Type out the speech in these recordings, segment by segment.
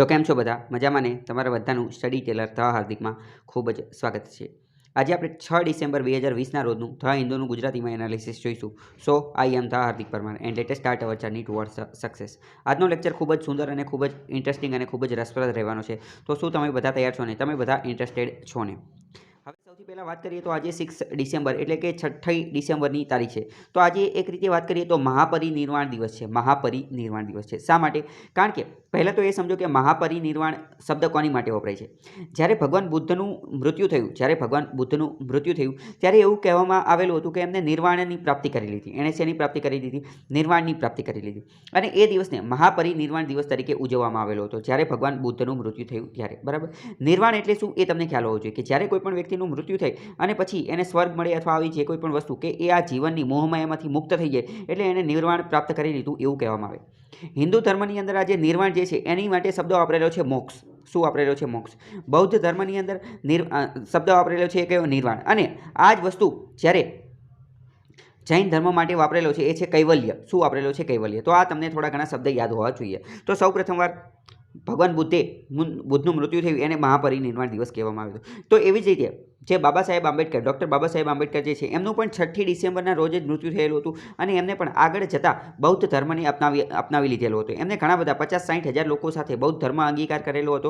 તો કેમ છો બધા મજામાં ને? તમારા બધાનું સ્ટડી ટેલર ધ હાર્દિકમાં ખૂબ જ સ્વાગત છે. આજે આપણે 6 ડિસેમ્બર 2020ના રોજનું ધ હિન્દુનું ગુજરાતીમાં એનાલિસિસ જોઈશું. So I am the Hardik Parmar and let start our journey towards success. આજનો લેક્ચર ખૂબ જ સુંદર અને ખૂબ જ ઇન્ટરેસ્ટિંગ અને ખૂબ જ રસપ્રદ રહેવાનો છે. તો શું તમે બધા તૈયાર છો ને? તમે બધા ઇન્ટરેસ્ટેડ છો ને? હવે સૌથી પહેલાં વાત કરીએ તો આજે 6 ડિસેમ્બર એટલે કે 6ઠ્ઠી ડિસેમ્બરની તારીખ છે. તો આજે એક રીતે વાત કરીએ તો મહાપરિનિર્વાણ દિવસ છે. મહાપરિનિર્વાણ દિવસ છે. શા માટે? કારણ કે પહેલાં તો એ સમજો કે મહાપરિનિર્વાણ શબ્દ કોની માટે વપરાય છે? જ્યારે ભગવાન બુદ્ધનું મૃત્યુ થયું ત્યારે એવું કહેવામાં આવેલું હતું કે એમને નિર્વાણની પ્રાપ્તિ કરી લીધી. એણે શેની પ્રાપ્તિ કરી લીધી? નિર્વાણની પ્રાપ્તિ કરી લીધી. અને એ દિવસને મહાપરિનિર્વાણ દિવસ તરીકે ઉજવવામાં આવેલો હતો જ્યારે ભગવાન બુદ્ધનું મૃત્યુ થયું ત્યારે. બરાબર. નિર્વાણ એટલે શું એ તમને ખ્યાલ હોવો જોઈએ કે જ્યારે કોઈ પણ વ્યક્તિનું મૃત્યુ થાય અને પછી એને સ્વર્ગ મળે અથવા આવી જે કોઈ પણ વસ્તુ કે એ આ જીવનની મોહમાયામાંથી મુક્ત થઈ જાય એટલે એને નિર્વાણ પ્રાપ્ત કરી લીધું એવું કહેવામાં આવે. હિન્દુ ધર્મની અંદર આ જે નિર્વાણ જે છે એની માટે શબ્દ વાપરેલો છે મોક્ષ. શું વાપરેલો છે? મોક્ષ. બૌદ્ધ ધર્મની અંદર શબ્દ વાપરેલો છે કે નિર્વાણ. અને આ જ વસ્તુ જ્યારે જૈન ધર્મ માટે વાપરેલો છે એ છે કૈવલ્ય. શું વાપરેલો છે? કૈવલ્ય. તો આ તમને થોડા ઘણા શબ્દ યાદ હોવા જોઈએ. તો સૌ પ્રથમવાર ભગવાન બુદ્ધનું મૃત્યુ થયું એને મહાપરિનિર્વાણ દિવસ કહેવામાં આવ્યો હતો. તો એવી જ રીતે જે બાબા સાહેબ આંબેડકર, ડૉક્ટર બાબા સાહેબ આંબેડકર જે છે એમનું પણ 6ઠ્ઠી ડિસેમ્બરના રોજ જ મૃત્યુ થયેલું હતું અને એમને પણ આગળ જતાં બૌદ્ધ ધર્મને અપનાવી લીધેલો હતો. એમને ઘણા બધા 50-60 હજાર લોકો સાથે બૌદ્ધ ધર્મ અંગીકાર કરેલો હતો.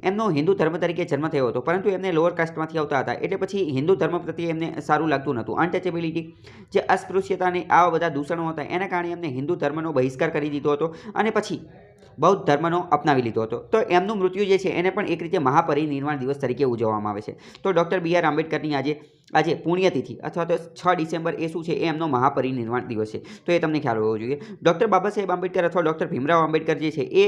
એમનો હિન્દુ ધર્મ તરીકે જન્મ થયો હતો પરંતુ એમને લોઅર કાસ્ટમાંથી આવતા હતા એટલે પછી હિન્દુ ધર્મ પ્રત્યે એમને સારું લાગતું નહોતું. અનટચેબિલિટી, જે અસ્પૃશ્યતા અને આવા બધા દૂષણો હતા એના કારણે એમને હિન્દુ ધર્મનો બહિષ્કાર કરી દીધો હતો અને પછી બૌદ્ધ ધર્મનો અપનાવી લીધો હતો. તો એમનું મૃત્યુ જે છે એને પણ એક રીતે મહાપરિનિર્વાણ દિવસ તરીકે ઉજવવામાં આવે છે. તો ડૉક્ટર બી.આર. આંબેડકરની આજે પુણ્યતિથિ અથવા તો 6 ડિસેમ્બર એ શું છે? એ એમનો મહાપરિનિર્વાણ દિવસ છે. તો એ તમને ખ્યાલ હોવો જોઈએ. ડૉક્ટર બાબા સાહેબ આંબેડકર અથવા ડૉક્ટર ભીમરાવ આંબેડકર જે છે એ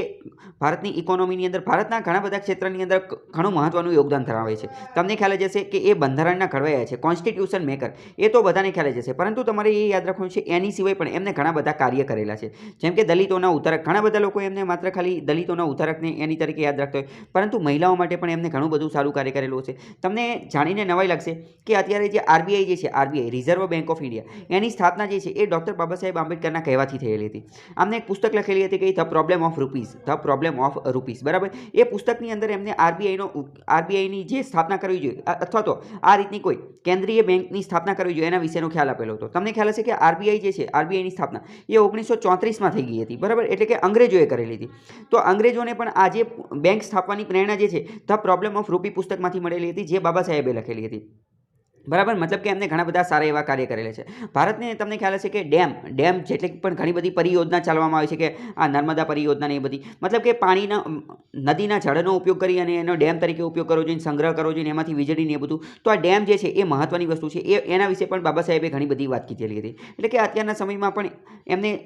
ભારતની ઇકોનોમીની અંદર ભારતના ઘણા બધા ક્ષેત્રની અંદર ઘણું મહત્ત્વનું યોગદાન ધરાવે છે. તમને ખ્યાલ જ હશે કે એ બંધારણના ઘડવૈયા છે, કોન્સ્ટિટ્યુશન મેકર. એ તો બધાને ખ્યાલ જ હશે પરંતુ તમારે એ યાદ રાખવાનું છે એની સિવાય પણ એમને ઘણા બધા કાર્ય કરેલા છે. જેમ કે દલિતોના ઉદ્ધારક. ઘણા બધા લોકો એમને માત્ર ખાલી દલિતોના ઉદ્ધારકને એની તરીકે યાદ રાખતા હોય પરંતુ મહિલાઓ માટે પણ એમને ઘણું બધું સારું કાર્ય કરેલું છે. તમને જાણીને નવાઈ લાગશે કે અત્યારે જે આરબીઆઈ જે છે, RBI Reserve Bank of India, એની સ્થાપના જે છે એ ડૉક્ટર બાબા સાહેબ આંબેડકરના કહેવાથી થયેલી હતી. આમને એક પુસ્તક લખેલી હતી કે ધ પ્રોબ્લેમ ઓફ રૂપીઝ. બરાબર. એ પુસ્તકની અંદર એમને આરબીઆઈની જે સ્થાપના કરવી જોઈએ અથવા તો આ રીતની કોઈ કેન્દ્રીય બેંકની સ્થાપના કરવી જોઈએ એના વિશેનો ખ્યાલ આપેલો હતો. તમને ખ્યાલ હશે કે આરબીઆઈ જે છે, આરબીઆઈની સ્થાપના એ 1934માં થઈ ગઈ હતી. બરાબર. એટલે કે અંગ્રેજોએ કરેલી હતી. તો અંગ્રેજોને પણ આ જે બેંક સ્થાપવાની પ્રેરણા જે છે ધ પ્રોબ્લેમ ઓફ રૂપી પુસ્તકમાંથી મળેલી હતી જે બાબા સાહેબે લખેલી હતી. બરાબર. મતલબ કે એમને ઘણા બધા સારા એવા કાર્ય કરેલા છે. ભારતને તમને ખ્યાલ હશે કે ડેમ જેટલી પણ ઘણી બધી પરિયોજના ચાલવામાં આવે છે કે આ નર્મદા પરિયોજના ને એ બધી, મતલબ કે પાણીના નદીના જળનો ઉપયોગ કરી અને એનો ડેમ તરીકે ઉપયોગ કરવો જોઈએ, સંગ્રહ કરવો જોઈએ, એમાંથી વીજળી ને એ બધું. તો આ ડેમ જે છે એ મહત્ત્વની વસ્તુ છે. એના વિશે પણ બાબા સાહેબે ઘણી બધી વાત કીધેલી હતી. એટલે કે અત્યારના સમયમાં પણ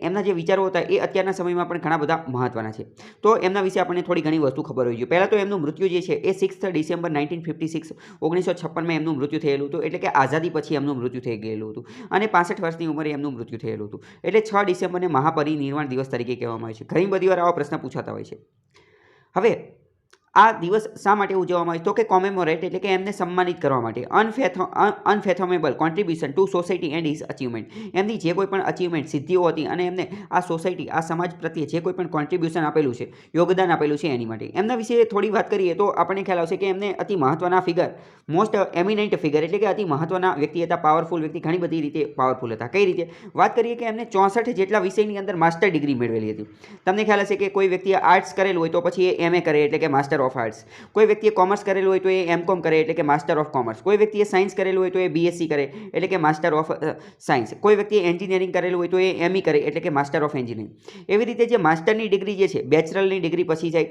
એમના જે વિચારો હતા એ અત્યારના સમયમાં પણ ઘણા બધા મહત્ત્વના છે. તો એમના વિશે આપણને થોડી ઘણી વસ્તુ ખબર હોવી જોઈએ. પહેલાં તો એમનું મૃત્યુ જે છે એ 6 ડિસેમ્બર 1956 એમનું મૃત્યુ થયેલું હતું. એટલે કે આઝાદી પછી એમનું મૃત્યુ થઈ ગયેલું હતું અને 65 વર્ષની ઉંમરે એમનું મૃત્યુ થયેલું હતું. એટલે 6 ડિસેમ્બરને મહાપરિનિર્વાણ દિવસ તરીકે કહેવામાં આવે છે. ઘણી બધી વાર આવા પ્રશ્ન પૂછાતા હોય છે. હવે આ દિવસ શા માટે ઉજવવામાં આવે? તો કે કોમેમોરેટ એટલે કે એમને સન્માનિત કરવા માટે. Unfathomable contribution to society and his achievement. એમની જે કોઈ પણ અચીવમેન્ટ, સિદ્ધિઓ હતી અને એમને આ સોસાયટી, આ સમાજ પ્રત્યે જે કોઈ પણ કોન્ટ્રીબ્યુશન આપેલું છે, યોગદાન આપેલું છે એની માટે. એમના વિશે થોડી વાત કરીએ તો આપણને ખ્યાલ આવશે કે એમને અતિ મહત્ત્વના ફિગર, મોસ્ટ એમિનેન્ટ ફિગર એટલે કે અતિ મહત્ત્વના વ્યક્તિ હતા, પાવરફુલ વ્યક્તિ, ઘણી બધી રીતે પાવરફુલ હતા. કઈ રીતે? વાત કરીએ કે એમને 64 જેટલા વિષયની અંદર માસ્ટર ડિગ્રી મેળવેલી હતી. તમને ખ્યાલ હશે કે કોઈ વ્યક્તિએ આર્ટ્સ કરેલું હોય તો પછી એ MA કરે એટલે કે માસ્ટર ઓફ આર્ટ્સ. કોઈ વ્યક્તિએ કોમર્સ કરેલું હોય તો એ M.Com કરે એટલે કે માસ્ટર ઓફ કોમર્સ. કોઈ વ્યક્તિએ સાયન્સ કરેલું હોય તો એ BSc કરે એટલે કે માસ્ટર ઓફ સાયન્સ. કોઈ વ્યક્તિએ એન્જિનિયરિંગ કરેલું હોય તો એ ME કરે એટલે કે માસ્ટર ઓફ એન્જિનિયરિંગ. એવી રીતે જે માસ્ટરની ડિગ્રી જે છે, બેચલરની ડિગ્રી પછી જાય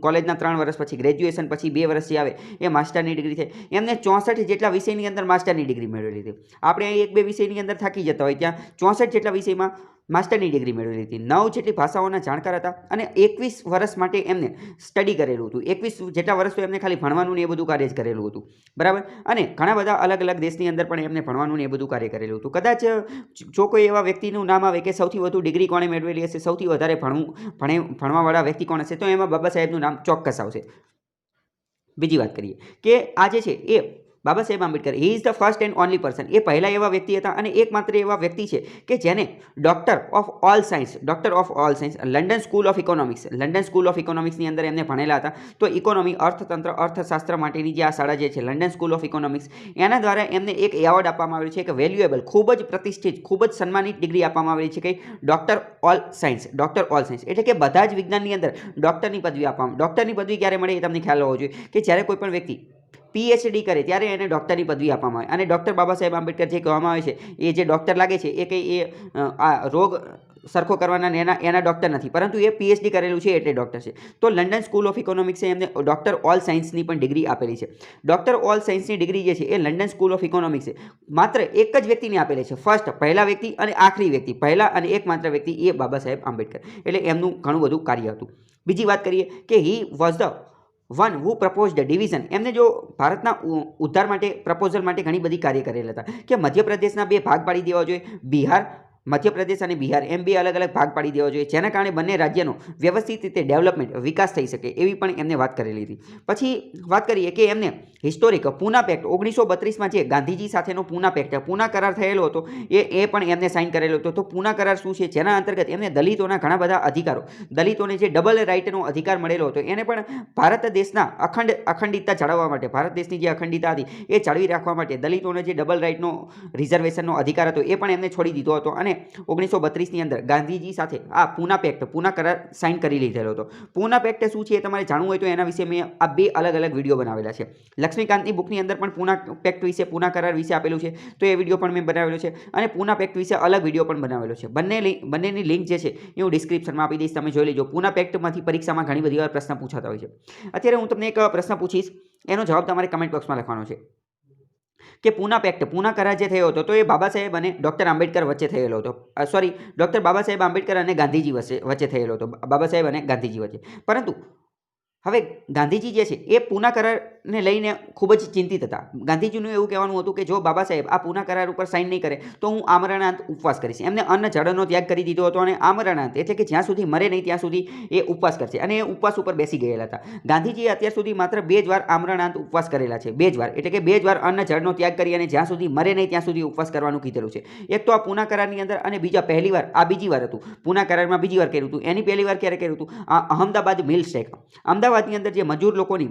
કોલેજના 3 વર્ષ પછી, ગ્રેજ્યુએશન પછી 2 વર્ષ જે આવે એ માસ્ટરની ડિગ્રી છે. એમને 64 જેટલા વિષયની અંદર માસ્ટરની ડિગ્રી મેળવેલી હતી. આપણે અહીં 1-2 વિષયની અંદર થાકી જતા હોય, ત્યાં 64 જેટલા વિષયમાં માસ્ટરની ડિગ્રી મેળવેલી હતી. 9 જેટલી ભાષાઓના જાણકાર હતા અને 21 વર્ષ માટે એમને સ્ટડી કરેલું હતું. 21 જેટલા વર્ષ તો એમને ખાલી ભણવાનું ને એ બધું કાર્ય જ કરેલું હતું. બરાબર. અને ઘણા બધા અલગ અલગ દેશની અંદર પણ એમને ભણવાનું ને એ બધું કાર્ય કરેલું હતું. કદાચ જો કોઈ એવા વ્યક્તિનું નામ આવે કે સૌથી વધુ ડિગ્રી કોણે મેળવેલી હશે, સૌથી વધારે ભણવાવાળા વ્યક્તિ કોણ હશે, તો એમાં બાબા સાહેબનું નામ ચોક્કસ આવશે. બીજી વાત કરીએ કે આ જે છે એ Baba Saheb Ambedkar he is the first and only person, એ પહેલા એવા વ્યક્તિ હતા અને એકમાત્ર એવા વ્યક્તિ છે કે જેને doctor of all science London school of ઇકોનોમિક્સની અંદર એમને ભણેલા હતા. તો ઇકોનોમી, અર્થતંત્ર, અર્થશાસ્ત્ર માટેની જે આ શાળા જે છે લંડન સ્કૂલ ઓફ ઇકોનોમિક્સ, એના દ્વારા એમને એક એવોર્ડ આપવામાં આવેલો છે, એક વેલ્યુએબલ, ખૂબ જ પ્રતિષ્ઠિત, ખૂબ જ સન્માનિત ડિગ્રી આપવામાં આવેલી છે કે ડૉક્ટર ઓલ સાયન્સ, એટલે કે બધા જ વિજ્ઞાનની અંદર ડૉક્ટરની પદવી આપવામાં. ડૉક્ટરની પદવી ક્યારે મળે એ તમને ખ્યાલ હોવો જોઈએ કે જ્યારે કોઈ પણ વ્યક્તિ PhD કરે ત્યારે એને ડૉક્ટરની પદવી આપવામાં આવે. અને ડૉક્ટર બાબા સાહેબ આંબેડકર જે કહેવામાં આવે છે એ જે ડૉક્ટર લાગે છે એ કંઈ આ રોગ સરખો કરવાના એના ડૉક્ટર નથી, પરંતુ એ PhD કરેલું છે એટલે ડૉક્ટર છે. તો લંડન સ્કૂલ ઓફ ઇકોનોમિક્સે એમને ડૉક્ટર ઓલ સાયન્સની પણ ડિગ્રી આપેલી છે. ડૉક્ટર ઓલ સાયન્સની ડિગ્રી જે છે એ લંડન સ્કૂલ ઓફ ઇકોનોમિક્સે માત્ર એક જ વ્યક્તિને આપેલી છે. પહેલા વ્યક્તિ અને આખરી વ્યક્તિ, પહેલા અને એકમાત્ર વ્યક્તિ એ બાબા સાહેબ આંબેડકર. એટલે એમનું ઘણું બધું કાર્ય હતું. બીજી વાત કરીએ કે he was the one who proposed division. એમને જો ભારતના ઉદ્ધાર માટે, પ્રપોઝલ માટે ઘણી બધી કાર્ય કરેલા હતા કે મધ્યપ્રદેશના 2 ભાગ પાડી દેવા જોઈએ, મધ્યપ્રદેશ અને બિહાર એમ 2 અલગ અલગ ભાગ પાડી દેવા જોઈએ, જેના કારણે બંને રાજ્યનો વ્યવસ્થિત રીતે ડેવલપમેન્ટ, વિકાસ થઈ શકે, એવી પણ એમને વાત કરેલી હતી. પછી વાત કરીએ કે એમને હિસ્ટોરિક પૂના પેક્ટ 1932માં જે ગાંધીજી સાથેનો પૂના પેક્ટ, પૂના કરાર થયેલો હતો એ પણ એમને સાઇન કરેલો હતો. તો પૂના કરાર શું છે, જેના અંતર્ગત એમને દલિતોના ઘણા બધા અધિકારો, દલિતોને જે ડબલ રાઇટનો અધિકાર મળેલો હતો એને પણ ભારત દેશના અખંડિતતા જાળવવા માટે, ભારત દેશની જે અખંડિતતા હતી એ જાળવી રાખવા માટે દલિતોને જે ડબલ રાઇટનો રિઝર્વેશનનો અધિકાર હતો એ પણ એમને છોડી દીધો હતો. અને 1932ની અંદર ગાંધીજી સાથે આ પૂના કરાર સાઇન કરી લીધેલો હતો. પૂના પેક્ટ શું છે એ તમારે જાણવું હોય તો એના વિશે મેં આ 2 અલગ અલગ વિડીયો બનાવેલા છે. લક્ષ્મીકાંતની બુકની અંદર પણ પૂના પેક્ટ વિશે, પૂના કરાર વિશે આપેલું છે, તો એ વિડીયો પણ મેં બનાવેલો છે. અને પૂના પેક્ટ વિશે અલગ વિડીયો પણ બનાવેલો છે. બંનેની લિંક જે છે એ હું ડિસ્ક્રિપ્શનમાં આપી દઈશ, તમે જોઈ લેજો. પૂના પેક્ટમાંથી પરીક્ષામાં ઘણી બધી વાર પ્રશ્ન પૂછાતા હોય છે. અત્યારે હું તમને એક પ્રશ્ન પૂછીશ, એનો જવાબ તમારે કમેન્ટ બોક્સમાં લખવાનો છે કે પૂના કરાર જે થયો હતો તો એ બાબા સાહેબ અને ડૉક્ટર આંબેડકર વચ્ચે થયેલો હતો. ડૉક્ટર બાબા સાહેબ આંબેડકર અને ગાંધીજી વચ્ચે થયેલો હતો, બાબા સાહેબ અને ગાંધીજી વચ્ચે. પરંતુ હવે ગાંધીજી જે છે એ પૂના કરારને લઈને ખૂબ જ ચિંતિત હતા. ગાંધીજીનું એવું કહેવાનું હતું કે જો બાબા સાહેબ આ પૂના કરાર ઉપર સાઇન નહીં કરે તો હું આમરણાંત ઉપવાસ કરીશ. એમને અન્ન જળનો ત્યાગ કરી દીધો હતો અને આમરણાંત એટલે કે જ્યાં સુધી મરે નહીં ત્યાં સુધી એ ઉપવાસ કરશે, અને એ ઉપવાસ ઉપર બેસી ગયેલા હતા. ગાંધીજીએ અત્યાર સુધી માત્ર 2 જ વાર આમરણાંત ઉપવાસ કરેલા છે, 2 જ વાર, એટલે કે 2 જ વાર અન્ન જળનો ત્યાગ કરી અને જ્યાં સુધી મરે નહીં ત્યાં સુધી ઉપવાસ કરવાનું કીધેલું છે. એક તો આ પૂના કરારની અંદર, અને બીજી વાર હતું પૂના કરારમાં, બીજી વાર કર્યું હતું. એની પહેલી વાર ક્યારે કર્યું હતું? અહમદાબાદ મિલ સ્ટ્રાઇક, અમદાવાદની અંદર જે મજૂર લોકોની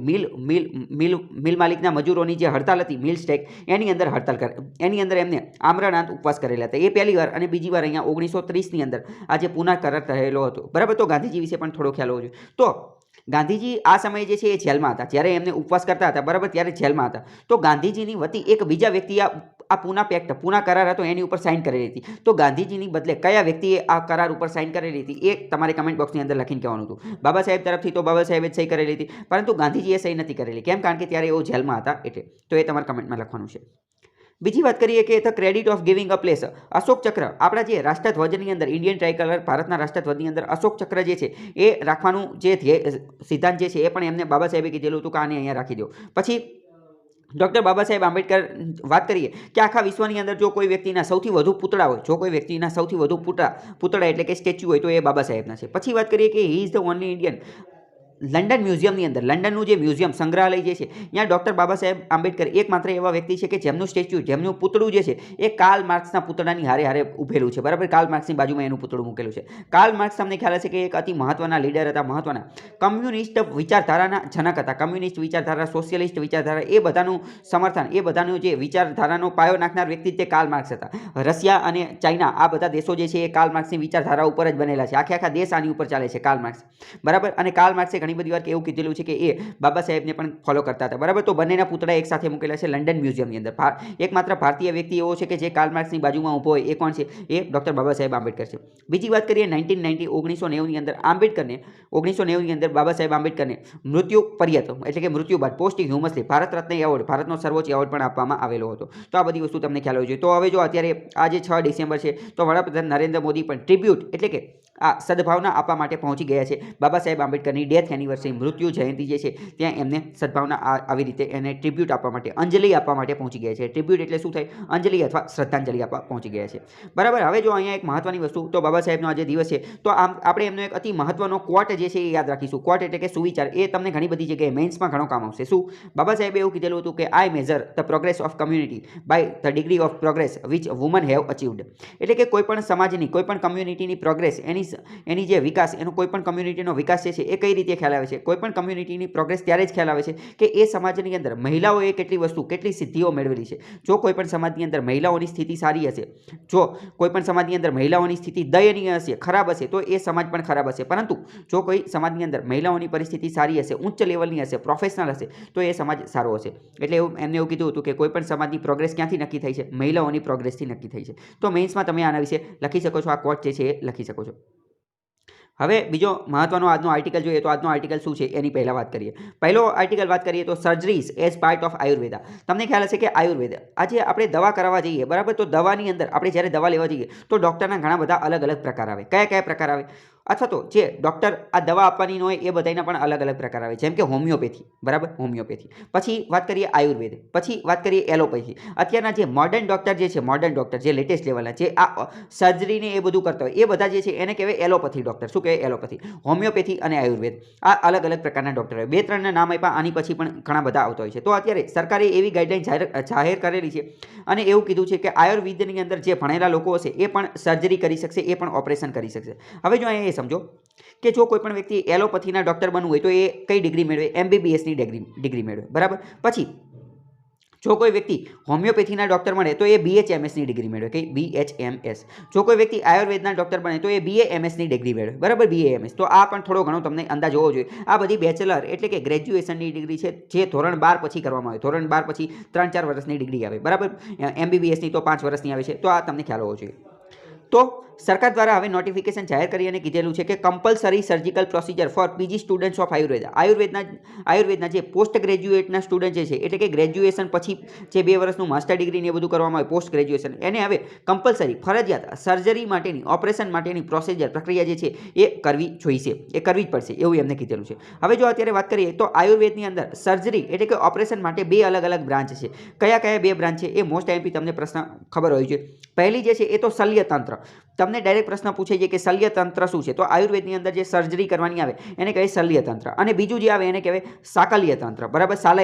મિલ માલિકના મજૂરોની જે હડતાલ હતી, મિલ સ્ટ્રાઇક, એની અંદર એમને આમરણાંત ઉપવાસ કરેલા હતા. એ પહેલી વાર. અને બીજી વાર અહીંયા 1930ની અંદર આ જે પૂના કરાર થયેલો હતો. બરાબર. તો ગાંધીજી વિશે પણ થોડો ખ્યાલ હોવો જોઈએ. તો ગાંધીજી આ સમયે જે છે એ જેલમાં હતા, જ્યારે એમને ઉપવાસ કરતા હતા, બરાબર, ત્યારે જેલમાં હતા. તો ગાંધીજીની વતી એક બીજા વ્યક્તિએ આ પૂના કરાર હતો એની ઉપર સાઇન કરેલી હતી. તો ગાંધીજીની બદલે કયા વ્યક્તિએ આ કરાર ઉપર સાઇન કરેલી હતી એ તમારે કમેન્ટ બોક્સની અંદર લખીને કહેવાનું હતું. બાબા સાહેબ તરફથી તો બાબા સાહેબે જ સહી કરેલી હતી, પરંતુ ગાંધીજીએ સહી નથી કરેલી. કેમ? કારણ કે ત્યારે એઓ જેલમાં હતા એટલે. તો એ તમારે કમેન્ટમાં લખવાનું છે. બીજી વાત કરીએ કે the credit of giving a place, Ashok ચક્ર, આપણા જે રાષ્ટ્રધ્વજની અંદર, ઇન્ડિયન ટ્રાઇકલર, ભારતના રાષ્ટ્રધ્વજની અંદર અશોક ચક્ર જે છે એ રાખવાનું જે સિદ્ધાંત જે છે એ પણ એમને બાબા સાહેબે કીધેલું હતું કે આને અહીંયા રાખી દો. પછી ડૉક્ટર બાબા સાહેબ આંબેડકર, વાત કરીએ કે આખા વિશ્વની અંદર જો કોઈ વ્યક્તિના સૌથી વધુ પુતળા હોય, પુતળા એટલે કે સ્ટેચ્યુ હોય તો એ બાબા સાહેબના છે. પછી વાત કરીએ કે he is the only Indian. London મ્યુઝિયમની અંદર, લંડનનું જે મ્યુઝિયમ, સંગ્રહાલય જે છે, ત્યાં ડૉક્ટર બાબા સાહેબ આંબેડકર એકમાત્ર એવા વ્યક્તિ છે કે જેમનું સ્ટેચ્યુ, જેમનું પુતળું જે છે એ કાર્લ માર્ક્સના પુતળાની હારે ઊભેલું છે. બરાબર. કાર્લ માર્ક્સની બાજુમાં એનું પુતળું મૂકેલું છે. કાર્લ માર્ક્સ તમને ખ્યાલ હશે કે એક અતિ મહત્વના લીડર હતા, મહત્વના કમ્યુનિસ્ટ વિચારધારાના જનક હતા. કમ્યુનિસ્ટ વિચારધારા, સોશિયલિસ્ટ વિચારધારા, એ બધાનું સમર્થન, એ બધાનું જે વિચારધારાનો પાયો નાખનાર વ્યક્તિ તે કાર્લ માર્ક્સ હતા. રશિયા અને ચાઇના, આ બધા દેશો જે છે એ કાર્લ માર્ક્સની વિચારધારા ઉપર જ બનેલા છે. આખા દેશ આની ઉપર ચાલે છે, કાર્લ માર્ક્સ. બરાબર. અને કાર્લ માર્ક્સે ઘણી બધી વાર એવું કીધેલું છે કે એ બાબા સાહેબને પણ ફોલો કરતા હતા. બરાબર. તો બંનેના પુતળા એક સાથે મૂકેલા છે લંડન મ્યુઝિયમની અંદર. એકમાત્ર ભારતીય વ્યક્તિ એવો છે કે જે કાર્લ માર્ક્સની બાજુમાં ઊભો હોય, એ કોણ છે? એ ડૉક્ટર બાબા સાહેબ આંબેડકર છે. બીજી વાત કરીએ 1990ની અંદર આંબેડકરને, 1990ની અંદર બાબા સાહેબ આંબેડકરને મૃત્યુ પર્યત એટલે કે મૃત્યુ બાદ પોસ્ટ હ્યુમસલી ભારત રત્ન એવોર્ડ, ભારતનો સર્વોચ્ચ એવોર્ડ પણ આપવામાં આવેલો હતો. તો આ બધી વસ્તુ તમને ખ્યાલ હોવી જોઈએ. તો હવે જો અત્યારે આજે 6 ડિસેમ્બર છે તો વડાપ્રધાન નરેન્દ્ર મોદી પણ ટ્રિબ્યુટ એટલે કે આ સદભાવના આપવા માટે પહોંચી ગયા છે બાબા સાહેબ આંબેડકરની ડેથ એનિવર્સરી મૃત્યુ જયંતિ જે છે ત્યાં એમને સદભાવના આવી રીતે એને ટ્રિબ્યુટ આપવા માટે અંજલિ આપવા માટે પહોંચી ગયા છે. ટ્રિબ્યુટ એટલે શું થાય? અંજલિ અથવા શ્રદ્ધાંજલિ આપવા પહોંચી ગયા છે. બરાબર. હવે જો અહીંયા એક મહત્વની વસ્તુ, તો બાબા સાહેબનો આજે દિવસ છે તો આપણે એમનો એક અતિ મહત્વનો કોટ જે છે એ યાદ રાખીશું. કોટ એટલે કે સુવિચાર. એ તમને ઘણી બધી જગ્યાએ મેન્સમાં ઘણો કામ આવશે. શું? બાબા સાહેબે એવું કીધેલું હતું કે I measure the progress of community by the degree of progress which women have achieved. એટલે કે કોઈ પણ સમાજની, કોઈ પણ કમ્યુનિટીની પ્રોગ્રેસ, એની જે વિકાસ, એનો કોઈ પણ કમ્યુનિટીનો વિકાસ જે છે એ કઈ રીતે ખ્યાલ આવે છે? કોઈ પણ કમ્યુનિટીની પ્રોગ્રેસ ત્યારે જ ખ્યાલ આવે છે કે એ સમાજની અંદર મહિલાઓએ કેટલી વસ્તુ, કેટલી સિદ્ધિઓ મેળવેલી છે. જો કોઈ પણ સમાજની અંદર મહિલાઓની સ્થિતિ સારી હશે, જો કોઈ પણ સમાજની અંદર મહિલાઓની સ્થિતિ દયનીય હશે, ખરાબ હશે, તો એ સમાજ પણ ખરાબ હશે. પરંતુ જો કોઈ સમાજની અંદર મહિલાઓની પરિસ્થિતિ સારી હશે, ઉચ્ચ લેવલની હશે, પ્રોફેશનલ હશે, તો એ સમાજ સારો હશે. એટલે એમને એવું કીધું હતું કે કોઈ પણ સમાજની પ્રોગ્રેસ ક્યાંથી નક્કી થઈ છે? મહિલાઓની પ્રોગ્રેસથી નક્કી થઈ છે. તો મેન્સમાં તમે આના વિશે લખી શકો છો. આ કોટ જે છે એ લખી શકો છો. હવે બીજો મહત્વનો આજનો આર્ટિકલ જોઈએ તો આજનો આર્ટિકલ શું છે એની પહેલાં વાત કરીએ. પહેલો આર્ટિકલ વાત કરીએ તો surgeries as part of Ayurveda. તમને ખ્યાલ હશે કે આયુર્વેદ, આજે આપણે દવા કરાવવા જઈએ, બરાબર, તો દવાની અંદર આપણે જ્યારે દવા લેવા જઈએ તો ડૉક્ટરના ઘણા બધા અલગ અલગ પ્રકાર આવે. કયા કયા પ્રકાર આવે? અથવા તો જે ડૉક્ટર આ દવા આપવાની હોય એ બધાના પણ અલગ અલગ પ્રકાર આવે. જેમ કે હોમિયોપેથી, બરાબર, હોમિયોપેથી. પછી વાત કરીએ આયુર્વેદ, પછી વાત કરીએ એલોપેથી. અત્યારના જે મોડર્ન ડૉક્ટર જે છે, મોડર્ન ડૉક્ટર જે લેટેસ્ટ લેવલના, જે આ સર્જરીને એ બધું કરતા હોય, એ બધા જે છે એને કહેવાય એલોપેથી ડૉક્ટર. શું કહેવાય? એલોપેથી. હોમિયોપેથી અને આયુર્વેદ, આ અલગ અલગ પ્રકારના ડૉક્ટર હોય. બે ત્રણના નામ આપ્યા, આની પછી પણ ઘણા બધા આવતા હોય છે. તો અત્યારે સરકારે એવી ગાઈડલાઈન જાહેર કરેલી છે અને એવું કીધું છે કે આયુર્વેદની અંદર જે ભણેલા લોકો હશે એ પણ સર્જરી કરી શકશે, એ પણ ઓપરેશન કરી શકશે. હવે જો અહીંયા સમજો કે જો કોઈ પણ વ્યક્તિ એલોપેથીના ડૉક્ટર બનવું હોય તો એ કઈ ડિગ્રી મેળવે? MBBSની ડિગ્રી મેળવે. બરાબર. પછી જો કોઈ વ્યક્તિ હોમિયોપેથીના ડૉક્ટર બને તો એ BHMSની ડિગ્રી મેળવે. કે BHMS. જો કોઈ વ્યક્તિ આયુર્વેદના ડૉક્ટર બને તો એ BAMSની ડિગ્રી મેળવે. બરાબર, BAMS. તો આ પણ થોડો ઘણો તમને અંદાજ હોવો જોઈએ. આ બધી બેચલર એટલે કે ગ્રેજ્યુએશનની ડિગ્રી છે, જે ધોરણ 12 પછી કરવામાં આવે. ધોરણ 12 પછી 3-4 વર્ષની ડિગ્રી આવે. બરાબર. MBBSની તો 5 વર્ષની આવે છે. તો આ તમને ખ્યાલ હોવો જોઈએ. તો સરકાર દ્વારા હવે નોટિફિકેશન જાહેર કરી અને કીધેલું છે કે compulsory surgical procedure for PG students of આયુર્વેદના જે પોસ્ટ ગ્રેજ્યુએટના સ્ટુડન્ટ જે છે, એટલે કે ગ્રેજ્યુએશન પછી જે 2 વર્ષનું માસ્ટર ડિગ્રીને એ બધું કરવામાં આવે, પોસ્ટ ગ્રેજ્યુએશન, એને હવે કમ્પલસરી, ફરજિયાત સર્જરી માટેની, ઓપરેશન માટેની પ્રોસિજર, પ્રક્રિયા જે છે એ કરવી જોઈશે, એ કરવી જ પડશે, એવું એમને કીધેલું છે. હવે જો અત્યારે વાત કરીએ તો આયુર્વેદની અંદર સર્જરી એટલે કે ઓપરેશન માટે 2 અલગ અલગ બ્રાન્ચ છે. કયા કયા 2 બ્રાન્ચ છે? એ મોસ્ટ આઈએમપી તમને પ્રશ્ન ખબર હોવી જોઈએ. પહેલી જે છે એ તો શલ્યતંત્ર. તમને ડાયરેક્ટ પ્રશ્ન પૂછે છે કે શલ્યતંત્ર શું છે? તો આયુર્વેદની અંદર જે સર્જરી કરવાની આવે એને કહેવાય શલ્યતંત્ર. અને બીજું જે આવે એને કહેવાય સાકલ્યતંત્ર. બરાબર,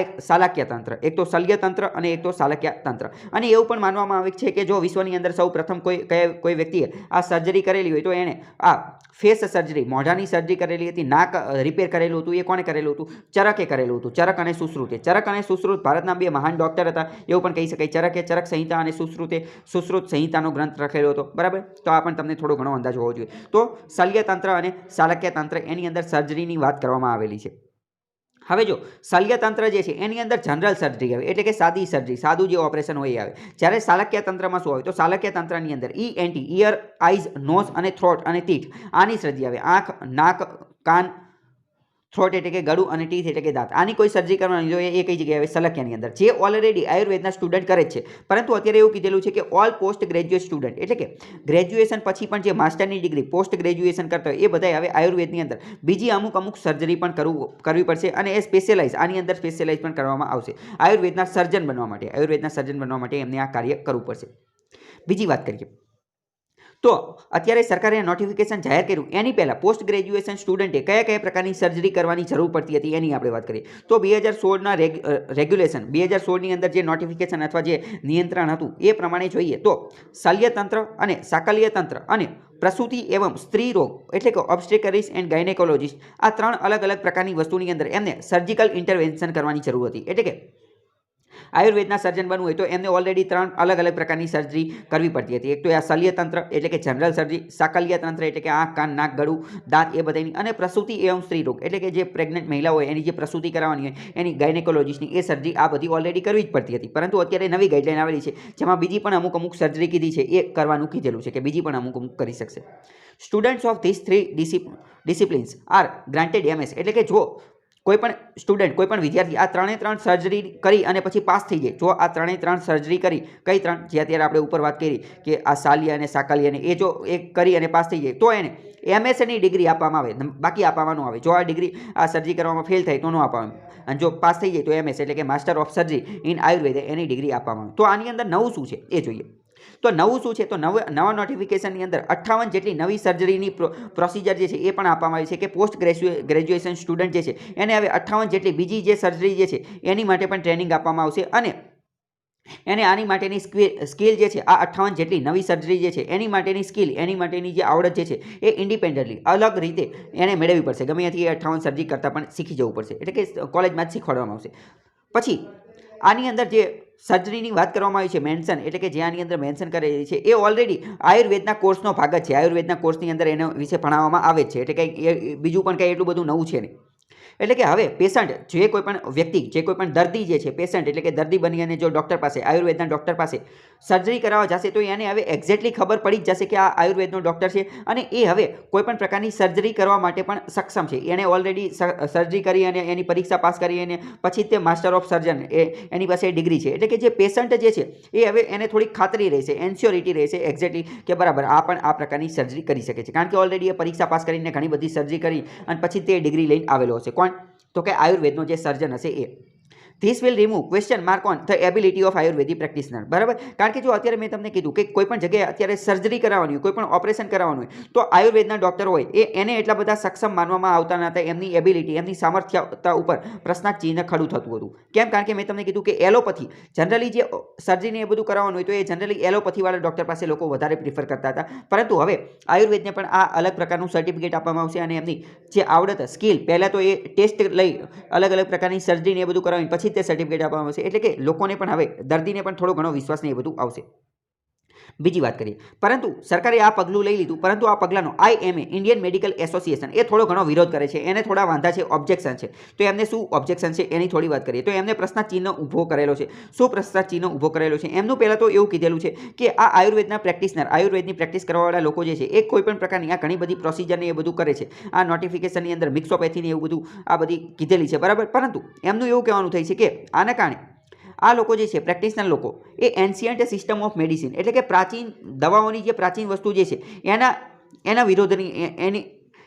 શાલાક્યતંત્ર. એક તો શલ્યતંત્ર અને એક તો શાલાક્યતંત્ર. અને એવું પણ માનવામાં આવે છે કે જો વિશ્વની અંદર સૌ પ્રથમ કોઈ વ્યક્તિએ આ સર્જરી કરેલી હોય તો એણે આ ફેસ સર્જરી, મોઢાની સર્જરી કરેલી હતી, નાક રિપેર કરેલું હતું, એ કોણે કરેલું હતું? ચરકે કરેલું હતું. ચરક અને સુશ્રુતે. ચરક અને સુશ્રુત ભારતના 2 મહાન ડૉક્ટર હતા, એવું પણ કહી શકાય. ચરકે ચરક સંહિતા અને સુશ્રુત સંહિતાનો ગ્રંથ લખેલો હતો. બરાબર. તો આ પણ તમને થોડો ઘણો અંદાજ હોવો જોઈએ. તો શલ્યતંત્ર અને શાલાક્યતંત્ર એની અંદર સર્જરીની વાત કરવામાં આવેલી છે. હવે જો શલ્યતંત્ર જે છે એની અંદર જનરલ સર્જરી આવે, એટલે કે સાદી સર્જરી, સાદું જે ઓપરેશન હોય એ આવે. જ્યારે શાલાક્યતંત્રમાં શું આવે? તો શાલાક્યતંત્રની અંદર ENT, ઇયર, આઈઝ, નોઝ અને થ્રોટ અને ટીથ, આની સર્જરી આવે. આંખ, નાક, કાન, થ્રોટ એટલે કે ગળું અને ટીથ એટલે કે દાંત. આની કોઈ સર્જરી કરવાની જોઈએ એ કઈ જગ્યાએ આવે? શલ્યની અંદર, જે ઓલરેડી આયુર્વેદના સ્ટુડન્ટ કરે છે. પરંતુ અત્યારે એવું કીધેલું છે કે ઓલ પોસ્ટ ગ્રેજ્યુએટ સ્ટુડન્ટ, એટલે કે ગ્રેજ્યુએશન પછી પણ જે માસ્ટરની ડિગ્રી, પોસ્ટ ગ્રેજ્યુએશન કરતા હોય એ બધાય હવે આયુર્વેદની અંદર બીજી અમુક સર્જરી પણ કરવી પડશે અને એ સ્પેશિયલાઇઝ, આની અંદર સ્પેશિયલાઇઝ પણ કરવામાં આવશે. આયુર્વેદના સર્જન બનવા માટે એમને આ કાર્ય કરવું પડશે. બીજી વાત કરીએ તો અત્યારે સરકારે નોટિફિકેશન જાહેર કર્યું એની પહેલાં પોસ્ટ ગ્રેજ્યુએશન સ્ટુડન્ટે કયા કયા પ્રકારની સર્જરી કરવાની જરૂર પડતી હતી એની આપણે વાત કરીએ. તો 2016ના રેગ્યુલેશન, 2016ની અંદર જે નોટિફિકેશન અથવા જે નિયંત્રણ હતું એ પ્રમાણે જોઈએ તો શલ્યતંત્ર અને સાકલ્યતંત્ર અને પ્રસૂતિ એવં સ્ત્રી રોગ એટલે કે ઓબ્સ્ટેટ્રિક્સ એન્ડ ગાયનેકોલોજિસ્ટ, આ 3 અલગ અલગ પ્રકારની વસ્તુની અંદર એમને સર્જિકલ ઇન્ટરવેન્શન કરવાની જરૂર હતી. એટલે કે આયુર્વેદના સર્જન બનવું હોય તો એમને ઓલરેડી 3 અલગ અલગ પ્રકારની સર્જરી કરવી પડતી હતી. એક તો આ શલ્યતંત્ર એટલે કે જનરલ સર્જરી, સાકલ્યતંત્ર એટલે કે આંખ, કાન, નાક, ગળું, દાંત એ બધાની, અને પ્રસૂતિ એવં સ્ત્રી રોગ એટલે કે જે પ્રેગ્નન્ટ મહિલા હોય એની જે પ્રસૂતિ કરાવવાની હોય એની ગાયનેકોલોજિસ્ટની એ સર્જરી આ બધી ઓલરેડી કરવી જ પડતી હતી. પરંતુ અત્યારે નવી ગાઈડલાઈન આવેલી છે જેમાં બીજી પણ અમુક સર્જરી કીધી છે, એ કરવાનું કીધેલું છે કે બીજી પણ અમુક કરી શકશે. Students of this 3 disciplines are granted MS, એટલે કે જો કોઈપણ સ્ટુડન્ટ, કોઈપણ વિદ્યાર્થી આ 3 સર્જરી કરી અને પછી પાસ થઈ જાય, જો આ 3 સર્જરી કરી, કઈ 3 જે અત્યારે આપણે ઉપર વાત કરી કે આ સાલિયા અને સાકાલિયા એ જો એક કરી અને પાસ થઈ જાય તો એને એમએસની ડિગ્રી આપવામાં આવે, બાકી આપવામાં ન આવે. જો આ ડિગ્રી આ સર્જરી કરવામાં ફેલ થાય તો ન આપવામાં, અને જો પાસ થઈ જાય તો એમએસ એટલે કે master of surgery in Ayurveda any degree આપવામાં આવે. તો આની અંદર નવું શું છે એ જોઈએ. તો નવું શું છે, તો નવા નોટિફિકેશનની અંદર 58 જેટલી નવી સર્જરીની પ્રોસિજર જે છે એ પણ આપવામાં આવી છે કે પોસ્ટ ગ્રેજ્યુએશન સ્ટુડન્ટ જે છે એને હવે 58 જેટલી બીજી જે સર્જરી જે છે એની માટે પણ ટ્રેનિંગ આપવામાં આવશે, અને એને આની માટેની સ્કિલ જે છે આ 58 જેટલી નવી સર્જરી જે છે એની માટેની સ્કિલ, એની માટેની જે આવડત જે છે એ ઇન્ડિપેન્ડન્ટલી અલગ રીતે એને મેળવવી પડશે. ગમે ત્યાંથી 58 સર્જરી કરતાં પણ શીખી જવું પડશે, એટલે કે કોલેજમાં જ શીખવાડવામાં આવશે. પછી આની અંદર જે સર્જરીની વાત કરવામાં આવી છે મેન્શન, એટલે કે જે આની અંદર મેન્શન કરેલી છે એ ઓલરેડી આયુર્વેદના કોર્સનો ભાગ જ છે. આયુર્વેદના કોર્સની અંદર એના વિશે ભણાવવામાં આવે છે, એટલે કંઈ બીજું પણ કંઈ એટલું બધું નવું છે નહીં. એટલે કે હવે પેશન્ટ, જે કોઈ પણ વ્યક્તિ, જે કોઈ પણ દર્દી જે છે પેશન્ટ એટલે કે દર્દી બની અને જો ડૉક્ટર પાસે, આયુર્વેદના ડૉક્ટર પાસે સર્જરી કરાવવા જશે તો એને હવે એક્ઝેક્ટલી ખબર પડી જ જશે કે આ આયુર્વેદનો ડૉક્ટર છે, અને એ હવે કોઈપણ પ્રકારની સર્જરી કરવા માટે પણ સક્ષમ છે. એણે ઓલરેડી સર્જરી કરી અને એની પરીક્ષા પાસ કરી અને પછી તે માસ્ટર ઓફ સર્જન એની પાસે ડિગ્રી છે. એટલે કે જે પેશન્ટ જે છે એ હવે એને થોડીક ખાતરી રહેશે, એન્શ્યોરિટી રહેશે એક્ઝેક્ટલી કે બરાબર આ પણ આ પ્રકારની સર્જરી કરી શકે છે, કારણ કે ઓલરેડી એ પરીક્ષા પાસ કરીને ઘણી બધી સર્જરી કરી અને પછી તે ડિગ્રી લઈને આવેલો હશે. કોણ? તો કે આયુર્વેદનો જે સર્જન હશે એ. This will remove question mark on the ability of Ayurvedic practitioner. બરાબર, કારણ કે જો અત્યારે મેં તમને કીધું કે કોઈ પણ જગ્યાએ અત્યારે સર્જરી કરાવવાની હોય, કોઈ પણ ઓપરેશન કરાવવાનું હોય, તો આયુર્વેદના ડૉક્ટર હોય એને એટલા બધા સક્ષમ માનવામાં આવતા ન હતા. એમની એબિલિટી, એમની સામર્થ્યતા ઉપર પ્રશ્નાર્થ ખડું થતું હતું. કેમ? કારણ કે મેં તમને કીધું કે એલોપેથી જનરલી જે સર્જરીને એ બધું કરાવવાનું હોય તો એ જનરલી એલોપેથીવાળા ડૉક્ટર પાસે લોકો વધારે પ્રિફર કરતા હતા, પરંતુ હવે આયુર્વેદને પણ આ અલગ પ્રકારનું સર્ટિફિકેટ આપવામાં આવશે, અને એમની જે આવડત, સ્કિલ, પહેલાં તો એ ટેસ્ટ લઈ અલગ અલગ પ્રકારની સર્જરીને એ બધું કરાવીને પછી તે સર્ટિફિકેટ આપવામાં આવશે. એટલે કે લોકોને પણ હવે દર્દીને પણ થોડો ઘણો વિશ્વાસ ને એ બધું આવશે. બીજી વાત કરીએ, પરંતુ સરકારે આ પગલું લઈ લીધું, પરંતુ આ પગલાંનો IMA ઇન્ડિયન મેડિકલ એસોસિએશન એ થોડો ઘણો વિરોધ કરે છે, એને થોડા વાંધા છે, ઓબ્જેક્શન છે. તો એમને શું ઓબ્જેક્શન છે એની થોડી વાત કરીએ. તો એમને પ્રશ્નાર્થ ઊભો કરેલો છે. શું પ્રશ્નાર્થ ઊભો કરેલો છે? એમનું પહેલાં તો એવું કીધેલું છે કે આ આયુર્વેદના પ્રેક્ટિશનર, આયુર્વેદની પ્રેક્ટિસ કરવાવાળા લોકો જે છે એ કોઈ પણ પ્રકારની આ ઘણી બધી પ્રોસિજરને એ બધું કરે છે. આ નોટિફિકેશનની અંદર મિક્સોપેથીને એવું બધું આ બધી કીધેલી છે, બરાબર. પરંતુ એમનું એવું કહેવાનું થાય છે કે આના કારણે આ લોકો જે છે પ્રેક્ટિશનર લોકો એ એન્શિયન્ટ સિસ્ટમ ઓફ મેડિસિન, એટલે કે પ્રાચીન દવાઓની જે પ્રાચીન વસ્તુ જે છે એના વિરોધની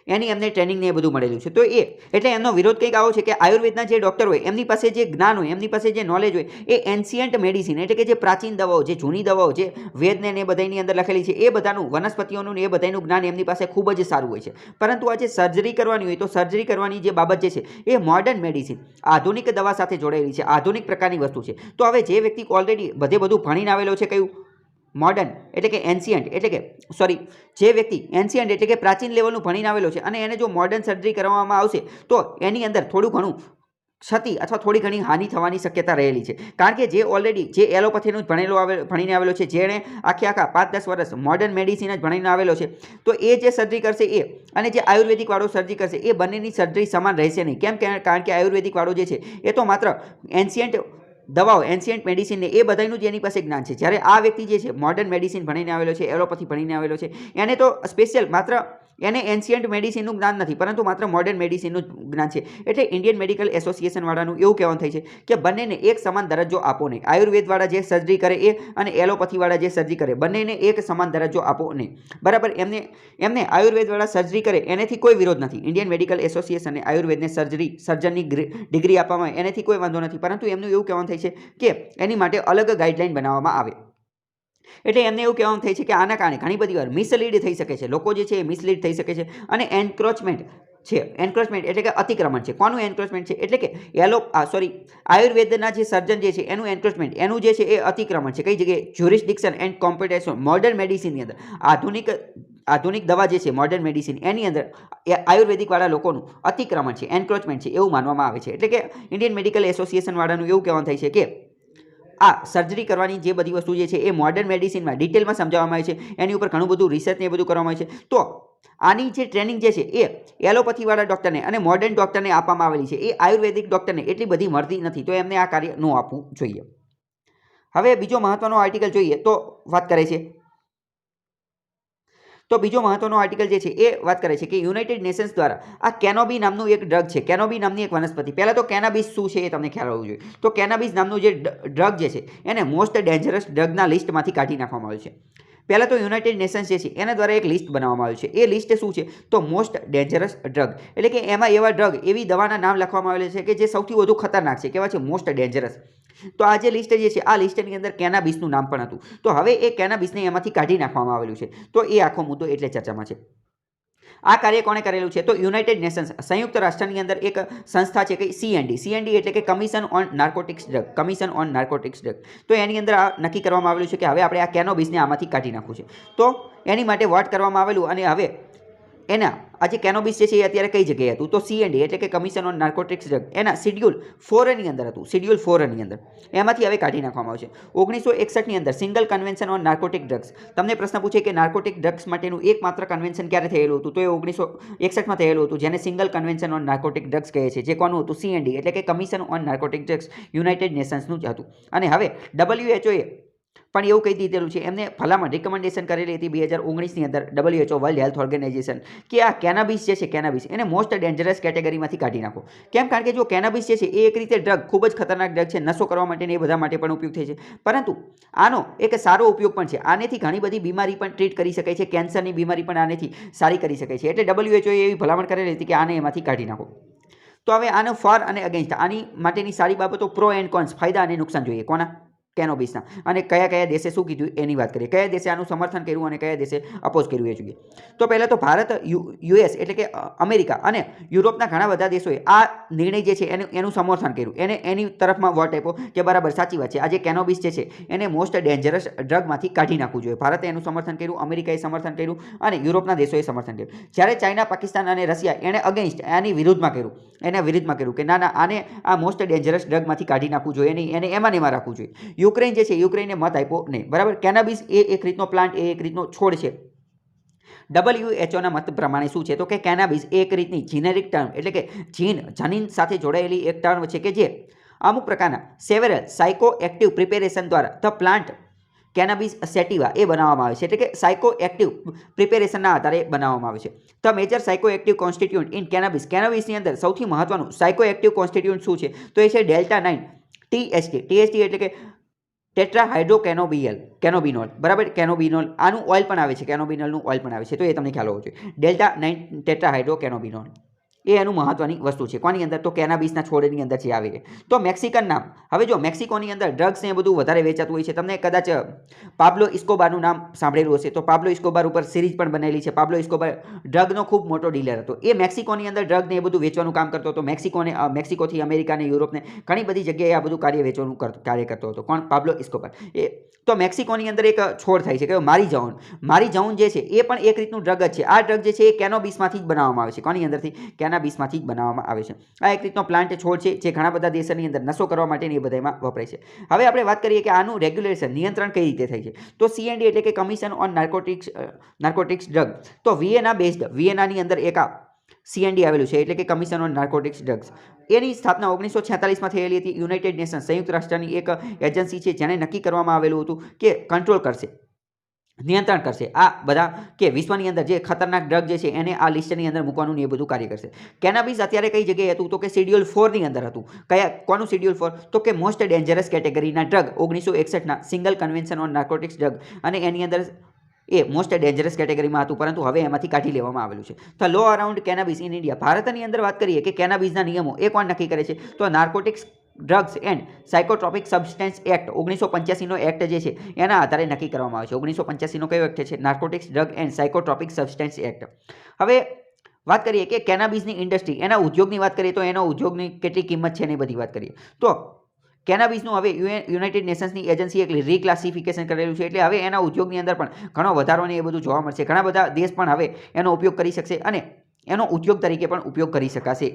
એની એમને ટ્રેનિંગ ને એ બધું મળેલું છે. તો એ એટલે એમનો વિરોધ કંઈક આવો છે કે આયુર્વેદના જે ડૉક્ટર હોય એમની પાસે જે જ્ઞાન હોય, એમની પાસે જે નોલેજ હોય એ એન્શિયન્ટ મેડિસિન, એટલે કે જે પ્રાચીન દવાઓ, જે જૂની દવાઓ, જે વેદને એ બધાની અંદર લખેલી છે એ બધાનું, વનસ્પતિઓનું ને એ બધાનું જ્ઞાન એમની પાસે ખૂબ જ સારું હોય છે. પરંતુ આ જે સર્જરી કરવાની હોય તો સર્જરી કરવાની જે બાબત જે છે એ મોડર્ન મેડિસિન, આધુનિક દવા સાથે જોડાયેલી છે, આધુનિક પ્રકારની વસ્તુ છે. તો હવે જે વ્યક્તિ ઓલરેડી બધું ભણીને આવેલો છે, કયું? મોડર્ન એટલે કે એન્શિયન્ટ, એટલે કે સોરી, જે વ્યક્તિ એન્શિયન્ટ એટલે કે પ્રાચીન લેવલનું ભણીને આવેલો છે અને એને જો મોડર્ન સર્જરી કરવામાં આવશે તો એની અંદર થોડું ઘણું ક્ષતિ અથવા થોડી ઘણી હાનિ થવાની શક્યતા રહેલી છે. કારણ કે જે ઓલરેડી જે એલોપેથીનું જ ભણીને આવેલો છે, જેણે આખા 5-10 વર્ષ મોડર્ન મેડિસિન જ ભણીને આવેલો છે, તો એ જે સર્જરી કરશે એ અને જે આયુર્વેદિક વાળો સર્જરી કરશે એ બંનેની સર્જરી સમાન રહેશે નહીં. કેમ? કારણ કે આયુર્વેદિક વાળો જે છે એ તો માત્ર એન્શિયન્ટ દવાઓ, એન્શિયન્ટ મેડિસિનને એ બધાનું જ એની પાસે જ્ઞાન છે. જ્યારે આ વ્યક્તિ જે છે મોડર્ન મેડિસિન ભણીને આવેલો છે, એલોપેથી ભણીને આવેલો છે, એને તો સ્પેશિયલ માત્ર એને એન્શિયન્ટ મેડિસિનનું જ્ઞાન નથી, પરંતુ માત્ર મોડર્ન મેડિસિનનું જ્ઞાન છે. એટલે ઇન્ડિયન મેડિકલ એસોસિએશનવાળાનું એવું કહેવાનું થાય છે કે બંનેને એક સમાન દરજ્જો આપો નહીં. આયુર્વેદવાળા જે સર્જરી કરે એ અને એલોપેથીવાળા જે સર્જરી કરે બંનેને એક સમાન દરજ્જો આપો નહીં, બરાબર. એમને આયુર્વેદવાળા સર્જરી કરે એનાથી કોઈ વિરોધ નથી. ઇન્ડિયન મેડિકલ એસોસિએશને આયુર્વેદને સર્જનની ડિગ્રી આપવામાં આવે એનાથી કોઈ વાંધો નથી, પરંતુ એમનું એવું કહેવાનું થાય છે કે એની માટે અલગ ગાઈડલાઈન બનાવવામાં આવે. એટલે એમને એવું કહેવાનું થાય છે કે આના કારણે ઘણી બધી વાર મિસલીડ થઈ શકે છે, લોકો જે છે એ મિસલીડ થઈ શકે છે, અને એન્ક્રોચમેન્ટ છે. એન્ક્રોચમેન્ટ એટલે કે અતિક્રમણ છે. કોનું એન્ક્રોચમેન્ટ છે? એટલે કે આયુર્વેદના જે સર્જન જે છે એનું એન્ક્રોચમેન્ટ, એનું જે છે એ અતિક્રમણ છે. કઈ જગ્યાએ? જ્યુરિસ્ડિક્શન એન્ડ કોમ્પિટેશન, મોડર્ન મેડિસિનની અંદર, આધુનિક દવા જે છે મોડર્ન મેડિસિન એની અંદર આયુર્વેદિક વાળા લોકોનું અતિક્રમણ છે, એન્ક્રોચમેન્ટ છે, એવું માનવામાં આવે છે. એટલે કે ઇન્ડિયન મેડિકલ એસોસિએશન વાળાનું એવું કહેવાનું થાય છે કે આ સર્જરી કરવાની જે બધી વસ્તુ જે છે એ મોડર્ન મેડિસિનમાં ડિટેલમાં સમજાવવામાં આવે છે, એની ઉપર ઘણું બધું રિસર્ચ ને એ બધું કરવામાં આવે છે. તો આની જે ટ્રેનિંગ જે છે એ એલોપેથીવાળા ડૉક્ટરને અને મોડર્ન ડૉક્ટરને આપવામાં આવેલી છે, એ આયુર્વેદિક ડૉક્ટરને એટલી બધી મળતી નથી. તો એમને આ કાર્ય ન આપવું જોઈએ. હવે બીજો મહત્વનો આર્ટિકલ જોઈએ તો વાત કરે છે તો બીજો મહત્વનો આર્ટિકલ જે છે એ વાત કરે છે કે યુનાઇટેડ નેશન્સ દ્વારા આ કેનોબી નામનું એક ડ્રગ છે, કેનોબી નામની એક વનસ્પતિ. પહેલાં તો કેનાબિસ શું છે એ તમને ખ્યાલ હોવો જોઈએ. તો કેનાબિસ નામનું જે ડ્રગ જે છે એને મોસ્ટ ડેન્જરસ ડ્રગના લિસ્ટમાંથી કાઢી નાખવામાં આવ્યું છે. પહેલાં તો યુનાઇટેડ નેશન્સ જે છે એના દ્વારા એક લિસ્ટ બનાવવામાં આવ્યું છે. એ લિસ્ટ શું છે? તો મોસ્ટ ડેન્જરસ ડ્રગ, એટલે કે એમાં એવા ડ્રગ, એવી દવાના નામ લખવામાં આવેલા છે કે જે સૌથી વધુ ખતરનાક છે. કેવા છે? Most dangerous. તો આ જે લિસ્ટ જે છે આ લિસ્ટની અંદર કેનાબિસનું નામ પણ હતું. તો હવે એ કેનાબિસને એમાંથી કાઢી નાખવામાં આવેલું છે. તો એ આખો મુદ્દો એટલે ચર્ચામાં છે. આ કાર્ય કોણે કરેલું છે? તો યુનાઇટેડ નેશન્સ, સંયુક્ત રાષ્ટ્રની અંદર એક સંસ્થા છે કે CND. CND એટલે કે commission on narcotics drug, commission on narcotics drug. તો એની અંદર આ નક્કી કરવામાં આવેલું છે કે હવે આપણે આ કેનોબિસને આમાંથી કાઢી નાખવું છે. તો એની માટે વોટ કરવામાં આવેલું અને હવે એના આ જે કેનોબિસ છે એ અત્યારે કઈ જગ્યાએ હતું? તો CND એટલે કે કમિશન ઓન નાર્કોટિક્સ ડ્રગ એના શિડ્યુલ 4 ની અંદર હતું. શિડ્યુલ 4 ની અંદર એમાંથી હવે કાઢી નાખવામાં આવશે. 1961 ની અંદર single convention on narcotic drugs. તમને પ્રશ્ન પૂછે કે નાર્કોટિક ડ્રગ્સ માટેનું એકમાત્ર કન્વેન્શન ક્યારે થયેલું હતું? તો એ 1961માં થયેલું હતું, જેને single convention on narcotic drugs કહે છે. જે કોનું હતું? CND એટલે કે commission on narcotic drugs, united નેશન્સનું જ હતું. અને હવે WHO પણ એવું કહી દીધેલું છે, એમને ભલામણ રિકમેન્ડેશન કરેલી હતી 2019ની અંદર WHO વર્લ્ડ હેલ્થ ઓર્ગેનાઇઝેશન કે આ કેનાબિસ જે છે, કેનાબિસ એને મોસ્ટ ડેન્જરસ કેટેગરીમાંથી કાઢી નાખો. કેમ? કારણ કે જો કેનાબિસ જે છે એ એક રીતે ડ્રગ, ખૂબ જ ખતરનાક ડ્રગ છે, નશો કરવા માટે એ બધા માટે પણ ઉપયોગ થાય છે. પરંતુ આનો એક સારો ઉપયોગ પણ છે. આનેથી ઘણી બધી બીમારી પણ ટ્રીટ કરી શકાય છે. કેન્સરની બીમારી પણ આનેથી સારી કરી શકાય છે. એટલે WHO એવી ભલામણ કરેલી હતી કે આને એમાંથી કાઢી નાખો. તો હવે આનો ફોર અને અગેન્સ્ટ, આની માટેની સારી બાબતો, પ્રો એન્ડ કોન્સ, ફાયદા અને નુકસાન જોઈએ. કોના? કેનોબિસના. અને કયા કયા દેશે શું કીધું એની વાત કરીએ. કયા દેશે આનું સમર્થન કર્યું અને કયા દેશે અપોઝ કર્યું એ જોઈએ. તો પહેલાં તો ભારત, US એટલે કે અમેરિકા અને યુરોપના ઘણા બધા દેશોએ આ નિર્ણય જે છે એનું સમર્થન કર્યું. એની તરફમાં વોટ આપ્યો કે બરાબર, સાચી વાત છે, આ જે કેનોબિસ જે છે એને મોસ્ટ ડેન્જરસ ડ્રગમાંથી કાઢી નાખવું જોઈએ. ભારતે એનું સમર્થન કર્યું, અમેરિકાએ સમર્થન કર્યું અને યુરોપના દેશોએ સમર્થન કર્યું. જ્યારે ચાઇના, પાકિસ્તાન અને રશિયા એણે અગેન્સ્ટ, એની વિરુદ્ધમાં કર્યું. એના વિરુદ્ધમાં કર્યું કે ના ના, આને આ મોસ્ટ ડેન્જરસ ડ્રગમાંથી કાઢી નાખવું જોઈએ નહીં, એને એમાં ને એમાં રાખવું જોઈએ. યુક્રેન જે છે, યુક્રેને મત આપ્યો નહીં. બરાબર. કેનાબિસ એ એક રીતનો પ્લાન્ટ, એ એક રીતનો છોડ છે. WHOના મત પ્રમાણે શું છે? તો કે કેનાબિસ એક રીતની જીનેરિક ટર્મ, એટલે કે જનીન સાથે જોડાયેલી એક ટર્મ છે કે જે અમુક પ્રકારના સેવરલ સાયકો એક્ટિવ પ્રિપેરેશન દ્વારા ધ પ્લાન્ટ કેનાબિસ સેટિવા એ બનાવવામાં આવે છે. એટલે કે સાયકો એક્ટિવ પ્રિપેરેશનના આધારે બનાવવામાં આવે છે. The major psychoactive constituent in cannabis. કેનાબિસની અંદર સૌથી મહત્વનું સાયકો એક્ટિવ કોન્સ્ટિટ્યુન્ટ શું છે? તો એ છે ડેલ્ટા 9 THC. THC એટલે કે કેનોબિનોલ. બરાબર. કેનોબિનોલ, આનું ઓઇલ પણ આવે છે, કેનોબિનોલનું ઓઇલ પણ આવે છે. તો એ તમને ખ્યાલ હોવો જોઈએ. ડેલ્ટા 9 ટેટ્રાહાઇડ્રોકેનોબિનોલ એ એનું મહત્વની વસ્તુ છે. કોની અંદર? તો કેનાબિસના છોડની અંદર જે આવે. તો મેક્સિકન નામ. હવે જો મેક્સિકોની અંદર ડ્રગ્સ ને એ બધું વધારે વેચાતું હોય છે. તમને કદાચ પાબ્લો ઇસ્કોબારનું નામ સાંભળેલું હશે. તો પાબ્લો ઇસ્કોબાર ઉપર સિરીઝ પણ બનેલી છે. પાબ્લો ઇસ્કોબાર ડ્રગનો ખૂબ મોટો ડીલર હતો. એ મેક્સિકોની અંદર ડ્રગ ને એ બધું વેચવાનું કામ કરતો હતો. મેક્સિકોથી અમેરિકા ને યુરોપને ઘણી બધી જગ્યાએ આ બધું કાર્ય વેચવાનું કાર્ય કરતો હતો. કોણ? પાબ્લો ઇસ્કોબાર. તો મેક્સિકોની અંદર એક છોડ થાય છે કે મારીજાઉન જે છે એ પણ એક રીતનું ડ્રગ જ છે. આ ડ્રગ જે છે એ કેનોબિસમાંથી જ બનાવવામાં આવે છે. કોની અંદરથી? કેનાબિસમાંથી જ બનાવવામાં આવે છે. આ એક રીતનો પ્લાન્ટ છોડ છે જે ઘણા બધા દેશોની અંદર નશો કરવા માટેની એ બધામાં વપરાય છે. હવે આપણે વાત કરીએ કે આનું રેગ્યુલેશન, નિયંત્રણ કઈ રીતે થાય છે? તો CND એટલે કે કમિશન ઓન નાર્કોટિક્સ ડ્રગ. તો વિયેના બેઝડ, વિયેનાની અંદર એક આ CND આવેલું છે, એટલે કે કમિશન ઓન નાર્કોટિક્સ ડ્રગ્સ. એની સ્થાપના 1946માં થયેલી હતી. યુનાઇટેડ નેશન, સંયુક્ત રાષ્ટ્રની એક એજન્સી છે જેને નક્કી કરવામાં આવેલું હતું કે કંટ્રોલ કરશે, નિયંત્રણ કરશે આ બધા કે વિશ્વની અંદર જે ખતરનાક ડ્રગ જે છે એને આ લિસ્ટની અંદર મૂકવાનું એ બધું કાર્ય કરશે. કેનાબિસ અત્યારે કઈ જગ્યાએ હતું? તો કે શિડ્યુલ 4 ની અંદર હતું. કોનું શિડ્યુલ 4? તો કે મોસ્ટ ડેન્જરસ કેટેગરીના ડ્રગ 1961ના single convention on narcotics drug, અને એની અંદર એ મોસ્ટ ડેન્જરસ કેટેગરીમાં હતું. પરંતુ હવે એમાંથી કાઢી લેવામાં આવેલું છે. તો લો અરાઉન્ડ કેનાબિસ ઇન ઇન્ડિયા. ભારતની અંદર વાત કરીએ કે કેનાબિસના નિયમો એ કોણ નક્કી કરે છે? તો narcotics drugs and psychotropic substances act 1985નો એક્ટ જે છે એના આધારે નક્કી કરવામાં આવે છે. 1985નો કયો એક્ટ છે? Narcotics drug and psychotropic substances act. હવે વાત કરીએ કે કેનાબિસની ઇન્ડસ્ટ્રી, એના ઉદ્યોગની વાત કરીએ તો એનો ઉદ્યોગની કેટલી કિંમત છે એની બધી વાત કરીએ તો કેનાબિસનું હવે યુનાઇટેડ નેશન્સની એજન્સી એક રીક્લાસિફિકેશન કરેલું છે. એટલે હવે એના ઉદ્યોગની અંદર પણ ઘણો વધારો ને એ બધું જોવા મળશે. ઘણા બધા દેશ પણ હવે એનો ઉપયોગ કરી શકશે અને એનો ઉદ્યોગ તરીકે પણ ઉપયોગ કરી શકાશે.